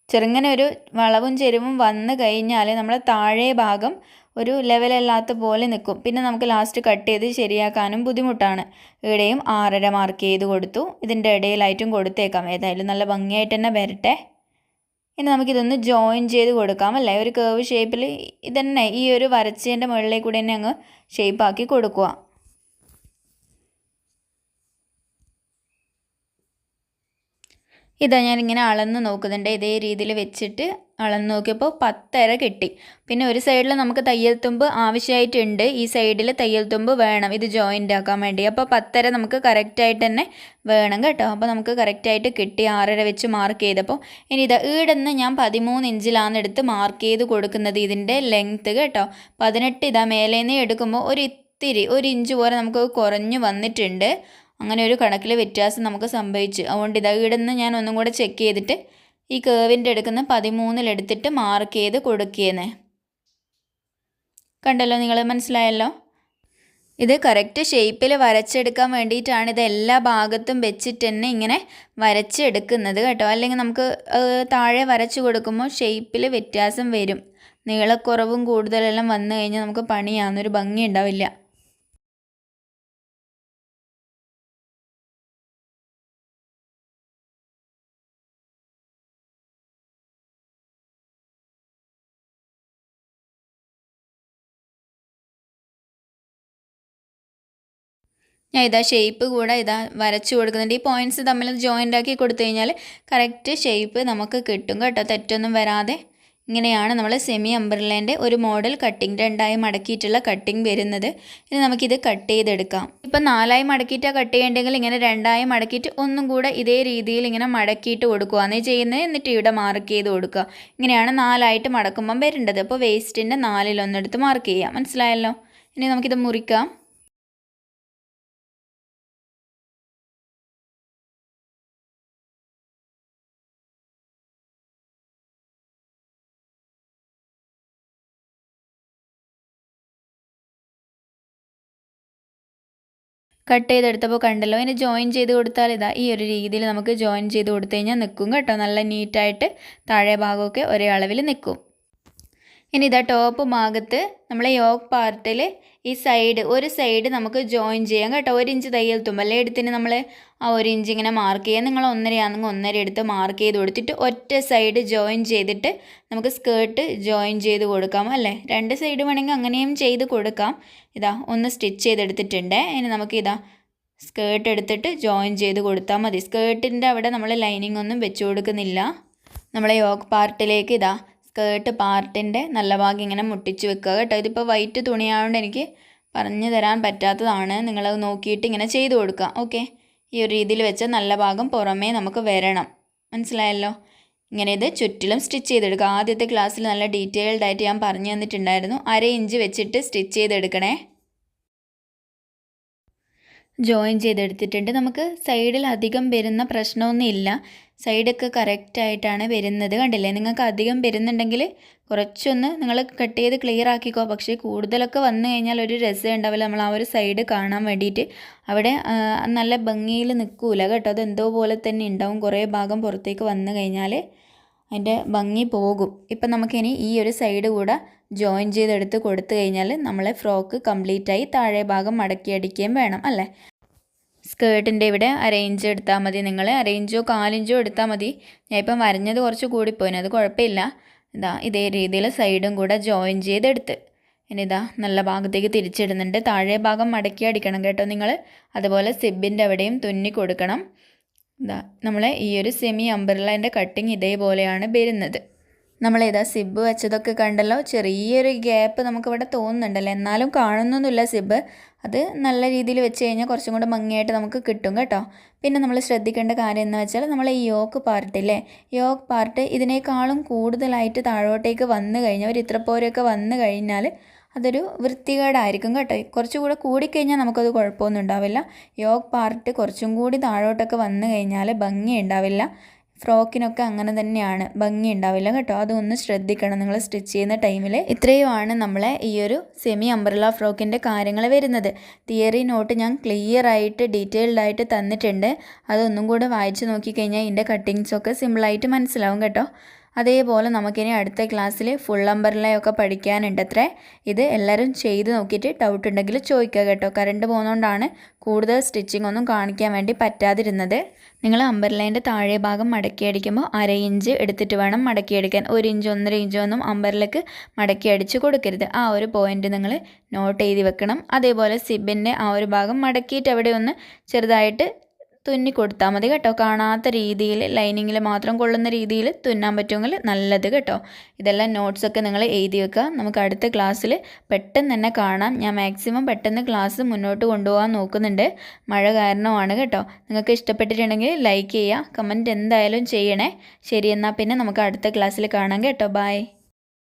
ചെറുങ്ങനെ ഒരു വളവും ചെരുവും വന്നു കഴിഞ്ഞാൽ നമ്മളെ താഴെ ഭാഗം ഒരു ലെവലല്ലാത്ത പോലെ നിൽക്കും. പിന്നെ നമുക്ക് ലാസ്റ്റ് കട്ട് ചെയ്ത് ശരിയാക്കാനും ബുദ്ധിമുട്ടാണ്. ഇവിടെയും 6.5 മാർക്ക് ചെയ്ത് കൊടുത്തു. ഇതിൻ്റെ ഇടയിലായിട്ടും കൊടുത്തേക്കാം. ഏതായാലും നല്ല ഭംഗിയായിട്ട് തന്നെ വരട്ടെ. ഇനി നമുക്കിതൊന്ന് ജോയിൻ ചെയ്ത് കൊടുക്കാം അല്ലേ. ഒരു കേർവ് ഷേപ്പിൽ ഇതന്നെ ഈ ഒരു വരച്ചതിൻ്റെ മുകളിലേക്ക് കൂടി തന്നെ അങ്ങ് ഷേപ്പാക്കി കൊടുക്കുക. ഇതാ ഞാനിങ്ങനെ അളന്ന് നോക്കുന്നുണ്ട്. ഇതേ രീതിയിൽ വെച്ചിട്ട് അളന്ന് നോക്കിയപ്പോൾ 10.5 കിട്ടി. പിന്നെ ഒരു സൈഡിൽ നമുക്ക് തയ്യൽ തുമ്പ് ആവശ്യമായിട്ടുണ്ട്. ഈ സൈഡിൽ തയ്യൽ തുമ്പ് വേണം ഇത് ജോയിൻ്റ് ആക്കാൻ വേണ്ടി. അപ്പോൾ 10.5 നമുക്ക് കറക്റ്റായിട്ട് തന്നെ വേണം കേട്ടോ. അപ്പോൾ നമുക്ക് കറക്റ്റായിട്ട് കിട്ടി. 6.5 വെച്ച് മാർക്ക് ചെയ്തപ്പോൾ. ഇനി ഇതാ ഈടെന്ന് ഞാൻ 13 ഇഞ്ചിലാണ് എടുത്ത് മാർക്ക് ചെയ്ത് കൊടുക്കുന്നത് ഇതിൻ്റെ ലെങ്ത്ത് കേട്ടോ. 18 ഇതാ മേലേന്ന് എടുക്കുമ്പോൾ ഒരു ഇഞ്ച് പോലെ നമുക്ക് കുറഞ്ഞു വന്നിട്ടുണ്ട്. അങ്ങനെ ഒരു കണക്കിൽ വ്യത്യാസം നമുക്ക് സംഭവിച്ചു. അതുകൊണ്ട് ഇതാ ഇവിടുന്ന് ഞാൻ ഒന്നും കൂടെ ചെക്ക് ചെയ്തിട്ട് ഈ കേവിൻ്റെ എടുക്കുന്ന 13 എടുത്തിട്ട് മാർക്ക് ചെയ്ത് കൊടുക്കുകയെന്ന് കണ്ടല്ലോ, നിങ്ങൾ മനസ്സിലായല്ലോ. ഇത് കറക്റ്റ് ഷേപ്പിൽ വരച്ചെടുക്കാൻ വേണ്ടിയിട്ടാണ് ഇത് എല്ലാ ഭാഗത്തും വെച്ചിട്ട് തന്നെ ഇങ്ങനെ വരച്ചെടുക്കുന്നത് കേട്ടോ. അല്ലെങ്കിൽ നമുക്ക് താഴെ വരച്ച് കൊടുക്കുമ്പോൾ ഷേപ്പിൽ വ്യത്യാസം വരും. നീളക്കുറവും കൂടുതലെല്ലാം വന്നു കഴിഞ്ഞാൽ നമുക്ക് പണിയാവുന്നൊരു ഭംഗി ഉണ്ടാവില്ല. ഞാൻ ഇതാ ഷേപ്പ് കൂടെ ഇതാ വരച്ചു കൊടുക്കുന്നുണ്ട്. ഈ പോയിൻറ്റ്സ് തമ്മിൽ ജോയിൻ്റ് ആക്കി കൊടുത്തു കഴിഞ്ഞാൽ കറക്റ്റ് ഷേപ്പ് നമുക്ക് കിട്ടും കേട്ടോ, തെറ്റൊന്നും വരാതെ. ഇങ്ങനെയാണ് നമ്മൾ സെമി അംബ്രല്ലേൻ്റെ ഒരു മോഡൽ കട്ടിങ് 2ആയി മടക്കിയിട്ടുള്ള കട്ടിങ് വരുന്നത്. ഇനി നമുക്കിത് കട്ട് ചെയ്തെടുക്കാം. ഇപ്പം 4ആയി മടക്കിയിട്ടാണ് കട്ട് ചെയ്യേണ്ടെങ്കിൽ ഇങ്ങനെ 2ആയി മടക്കിയിട്ട് ഒന്നും കൂടെ ഇതേ രീതിയിൽ ഇങ്ങനെ മടക്കിയിട്ട് കൊടുക്കുകയാണ് ചെയ്യുന്നത്. എന്നിട്ട് ഇവിടെ മാർക്ക് ചെയ്ത് കൊടുക്കുക. ഇങ്ങനെയാണ് 4ആയിട്ട് മടക്കുമ്പം വരേണ്ടത്. അപ്പോൾ വേസ്റ്റിൻ്റെ 4-1 എടുത്ത് മാർക്ക് ചെയ്യാം. മനസ്സിലായല്ലോ. ഇനി നമുക്കിത് മുറിക്കാം. കട്ട് ചെയ്തെടുത്തപ്പോൾ കണ്ടല്ലോ. ഇനി ജോയിൻ ചെയ്ത് കൊടുത്താൽ ഇതാ ഈ ഒരു രീതിയിൽ നമുക്ക് ജോയിൻ ചെയ്ത് കൊടുത്തു കഴിഞ്ഞാൽ നിൽക്കും കേട്ടോ. നല്ല നീറ്റായിട്ട് താഴെ ഭാഗമൊക്കെ ഒരേ അളവിൽ നിൽക്കും. ഇനി ഇതാ ടോപ്പ് ഭാഗത്ത് നമ്മളെ യോക്ക് പാർട്ടിൽ ഈ ഒരു സൈഡ് നമുക്ക് ജോയിൻ ചെയ്യാം കേട്ടോ. 1 ഇഞ്ച് തയ്യൽ തുമ്പല്ലേ എടുത്തിന് നമ്മൾ ആ 1 ഇഞ്ച് ഇങ്ങനെ മാർക്ക് ചെയ്യാം. നിങ്ങൾ 1.5 ആണെങ്കിൽ 1.5 എടുത്ത് മാർക്ക് ചെയ്ത് കൊടുത്തിട്ട് ഒറ്റ സൈഡ് ജോയിൻ ചെയ്തിട്ട് നമുക്ക് സ്കേർട്ട് ജോയിൻ ചെയ്ത് കൊടുക്കാം അല്ലേ. 2 സൈഡ് വേണമെങ്കിൽ അങ്ങനെയും ചെയ്ത് കൊടുക്കാം. ഇതാ ഒന്ന് സ്റ്റിച്ച് ചെയ്തെടുത്തിട്ടുണ്ട്. ഇനി നമുക്ക് ഇതാ സ്കേർട്ട് എടുത്തിട്ട് ജോയിൻ ചെയ്ത് കൊടുത്താൽ മതി. സ്കേർട്ടിൻ്റെ അവിടെ നമ്മൾ ലൈനിങ് ഒന്നും വെച്ച് കൊടുക്കുന്നില്ല. നമ്മളെ യോക്ക് പാർട്ടിലേക്ക് ഇതാ സ്കേർട്ട് പാർട്ടിൻ്റെ നല്ല ഭാഗം ഇങ്ങനെ മുട്ടിച്ച് വെക്കുക കേട്ടോ. ഇതിപ്പോൾ വൈറ്റ് തുണിയായതുകൊണ്ട് എനിക്ക് പറഞ്ഞു തരാൻ പറ്റാത്തതാണ്. നിങ്ങളത് നോക്കിയിട്ട് ഇങ്ങനെ ചെയ്ത് കൊടുക്കുക. ഓക്കെ, ഈ ഒരു രീതിയിൽ വെച്ച് നല്ല ഭാഗം പുറമേ നമുക്ക് വരണം. മനസ്സിലായല്ലോ. ഇങ്ങനെ ഇത് ചുറ്റിലും സ്റ്റിച്ച് ചെയ്തെടുക്കുക. ആദ്യത്തെ ക്ലാസ്സിൽ നല്ല ഡീറ്റെയിൽഡ് ആയിട്ട് ഞാൻ പറഞ്ഞു തന്നിട്ടുണ്ടായിരുന്നു. 1/2 ഇഞ്ച് വെച്ചിട്ട് സ്റ്റിച്ച് ചെയ്തെടുക്കണേ. ജോയിൻ ചെയ്തെടുത്തിട്ടുണ്ട്. നമുക്ക് സൈഡിൽ അധികം വരുന്ന പ്രശ്നമൊന്നും ഇല്ല. സൈഡൊക്കെ കറക്റ്റായിട്ടാണ് വരുന്നത്. കണ്ടില്ലേ, നിങ്ങൾക്ക് അധികം വരുന്നുണ്ടെങ്കിൽ കുറച്ചൊന്ന് നിങ്ങൾ കട്ട് ചെയ്ത് ക്ലിയർ ആക്കിക്കോ. പക്ഷേ കൂടുതലൊക്കെ വന്നു കഴിഞ്ഞാൽ ഒരു രസം ഉണ്ടാവില്ല. നമ്മൾ ആ ഒരു സൈഡ് കാണാൻ വേണ്ടിയിട്ട് അവിടെ നല്ല ഭംഗിയിൽ നിൽക്കൂല കേട്ടോ. അതെന്തോ പോലെ തന്നെ ഉണ്ടാവും. കുറേ ഭാഗം പുറത്തേക്ക് വന്നു കഴിഞ്ഞാൽ അതിൻ്റെ ഭംഗി പോകും. ഇപ്പം നമുക്കിനി ഈ ഒരു സൈഡ് കൂടെ ജോയിൻ ചെയ്തെടുത്ത് കൊടുത്തു കഴിഞ്ഞാൽ നമ്മളെ ഫ്രോക്ക് കംപ്ലീറ്റായി താഴെ ഭാഗം മടക്കി അടിക്കുകയും വേണം അല്ലേ. സ്കേർട്ടിൻ്റെ ഇവിടെ അരയിഞ്ച് എടുത്താൽ മതി, നിങ്ങൾ അരയിഞ്ചോ 4 ഇഞ്ചോ എടുത്താൽ മതി. ഞാൻ ഇപ്പം വരഞ്ഞത് കുറച്ച് കൂടിപ്പോയിന്, അത് കുഴപ്പമില്ല. ഇതേ രീതിയിൽ സൈഡും കൂടെ ജോയിൻ ചെയ്തെടുത്ത് ഇനി നല്ല ഭാഗത്തേക്ക് തിരിച്ചിടുന്നുണ്ട്. താഴെ ഭാഗം മടക്കി അടിക്കണം കേട്ടോ നിങ്ങൾ. അതുപോലെ സിബിൻ്റെ അവിടെയും തുന്നി കൊടുക്കണം. നമ്മൾ ഈ ഒരു സെമി അംബ്രല്ലൻ്റെ കട്ടിങ് ഇതേപോലെയാണ് വരുന്നത്. നമ്മളിതാ സിബ് വെച്ചതൊക്കെ കണ്ടല്ലോ, ചെറിയൊരു ഗ്യാപ്പ് നമുക്കിവിടെ തോന്നുന്നുണ്ടല്ലോ, എന്നാലും കാണുന്നൊന്നുമില്ല സിബ്. അത് നല്ല രീതിയിൽ വെച്ച് കഴിഞ്ഞാൽ കുറച്ചും കൂടെ ഭംഗിയായിട്ട് നമുക്ക് കിട്ടും കേട്ടോ. പിന്നെ നമ്മൾ ശ്രദ്ധിക്കേണ്ട കാര്യം എന്ന് വെച്ചാൽ നമ്മൾ ഈ യോക്ക് പാർട്ടില്ലേ, യോക്ക് പാർട്ട് ഇതിനേക്കാളും കൂടുതലായിട്ട് താഴോട്ടേക്ക് വന്നു കഴിഞ്ഞാൽ ഒരു ഇത്ര പോരൊക്കെ വന്നു കഴിഞ്ഞാൽ അതൊരു വൃത്തികേടായിരിക്കും കേട്ടോ. കുറച്ചുകൂടെ കൂടിക്കഴിഞ്ഞാൽ നമുക്കത് കുഴപ്പമൊന്നും ഉണ്ടാവില്ല. യോക്ക് പാർട്ട് കുറച്ചും കൂടി താഴോട്ടൊക്കെ വന്നു കഴിഞ്ഞാൽ ഭംഗി ഉണ്ടാവില്ല. ഫ്രോക്കിനൊക്കെ അങ്ങനെ തന്നെയാണ്, ഭംഗി ഉണ്ടാവില്ല കേട്ടോ. അതൊന്ന് ശ്രദ്ധിക്കണം നിങ്ങൾ സ്റ്റിച്ച് ചെയ്യുന്ന ടൈമിൽ. ഇത്രയുമാണ് നമ്മളെ ഈ ഒരു സെമി അംബ്രല്ല ഫ്രോക്കിൻ്റെ കാര്യങ്ങൾ വരുന്നത്. തിയറി നോട്ട് ഞാൻ ക്ലിയർ ആയിട്ട് ഡീറ്റെയിൽഡ് ആയിട്ട് തന്നിട്ടുണ്ട്. അതൊന്നും കൂടെ വായിച്ച് നോക്കിക്കഴിഞ്ഞാൽ ഇതിൻ്റെ കട്ടിങ്സൊക്കെ സിമ്പിളായിട്ട് മനസ്സിലാവും കേട്ടോ. അതേപോലെ നമുക്കിനി അടുത്ത ക്ലാസ്സിൽ ഫുൾ അംബ്രല്ലയൊക്കെ പഠിക്കാനുണ്ട് അത്രേ. ഇത് എല്ലാവരും ചെയ്ത് നോക്കിയിട്ട് ഡൗട്ട് ഉണ്ടെങ്കിൽ ചോദിക്കുക കേട്ടോ. കറണ്ട് പോകുന്നതുകൊണ്ടാണ് കൂടുതൽ സ്റ്റിച്ചിങ് ഒന്നും കാണിക്കാൻ വേണ്ടി പറ്റാതിരുന്നത്. നിങ്ങൾ അംബ്രല്ലേൻ്റെ താഴെ ഭാഗം മടക്കി അടിക്കുമ്പോൾ 1/2 ഇഞ്ച് എടുത്തിട്ട് വേണം മടക്കി അടിക്കാൻ. 1 ഇഞ്ച് 1.5 ഇഞ്ച് ഒന്നും അംബ്രല്ലക്ക് മടക്കി അടിച്ച് കൊടുക്കരുത്. ആ ഒരു പോയിന്റ് നിങ്ങൾ നോട്ട് ചെയ്ത് വെക്കണം. അതേപോലെ സിബിൻ്റെ ആ ഒരു ഭാഗം മടക്കിയിട്ട് അവിടെ ഒന്ന് ചെറുതായിട്ട് തുന്നി കൊടുത്താൽ മതി കേട്ടോ. കാണാത്ത രീതിയിൽ ലൈനിങ്ങിൽ മാത്രം കൊള്ളുന്ന രീതിയിൽ തുന്നാൻ പറ്റുമെങ്കിൽ നല്ലത് കേട്ടോ. ഇതെല്ലാം നോട്ട്സൊക്കെ നിങ്ങൾ എഴുതി വെക്കുക. നമുക്ക് അടുത്ത ക്ലാസ്സിൽ പെട്ടെന്ന് തന്നെ കാണാം. ഞാൻ മാക്സിമം പെട്ടെന്ന് ക്ലാസ് മുന്നോട്ട് കൊണ്ടുപോകാൻ നോക്കുന്നുണ്ട്. മഴ കാരണമാണ് കേട്ടോ. നിങ്ങൾക്ക് ഇഷ്ടപ്പെട്ടിട്ടുണ്ടെങ്കിൽ ലൈക്ക് ചെയ്യുക, കമൻറ്റ് എന്തായാലും ചെയ്യണേ. ശരി, എന്നാൽ പിന്നെ നമുക്ക് അടുത്ത ക്ലാസ്സിൽ കാണാം കേട്ടോ. ബൈ.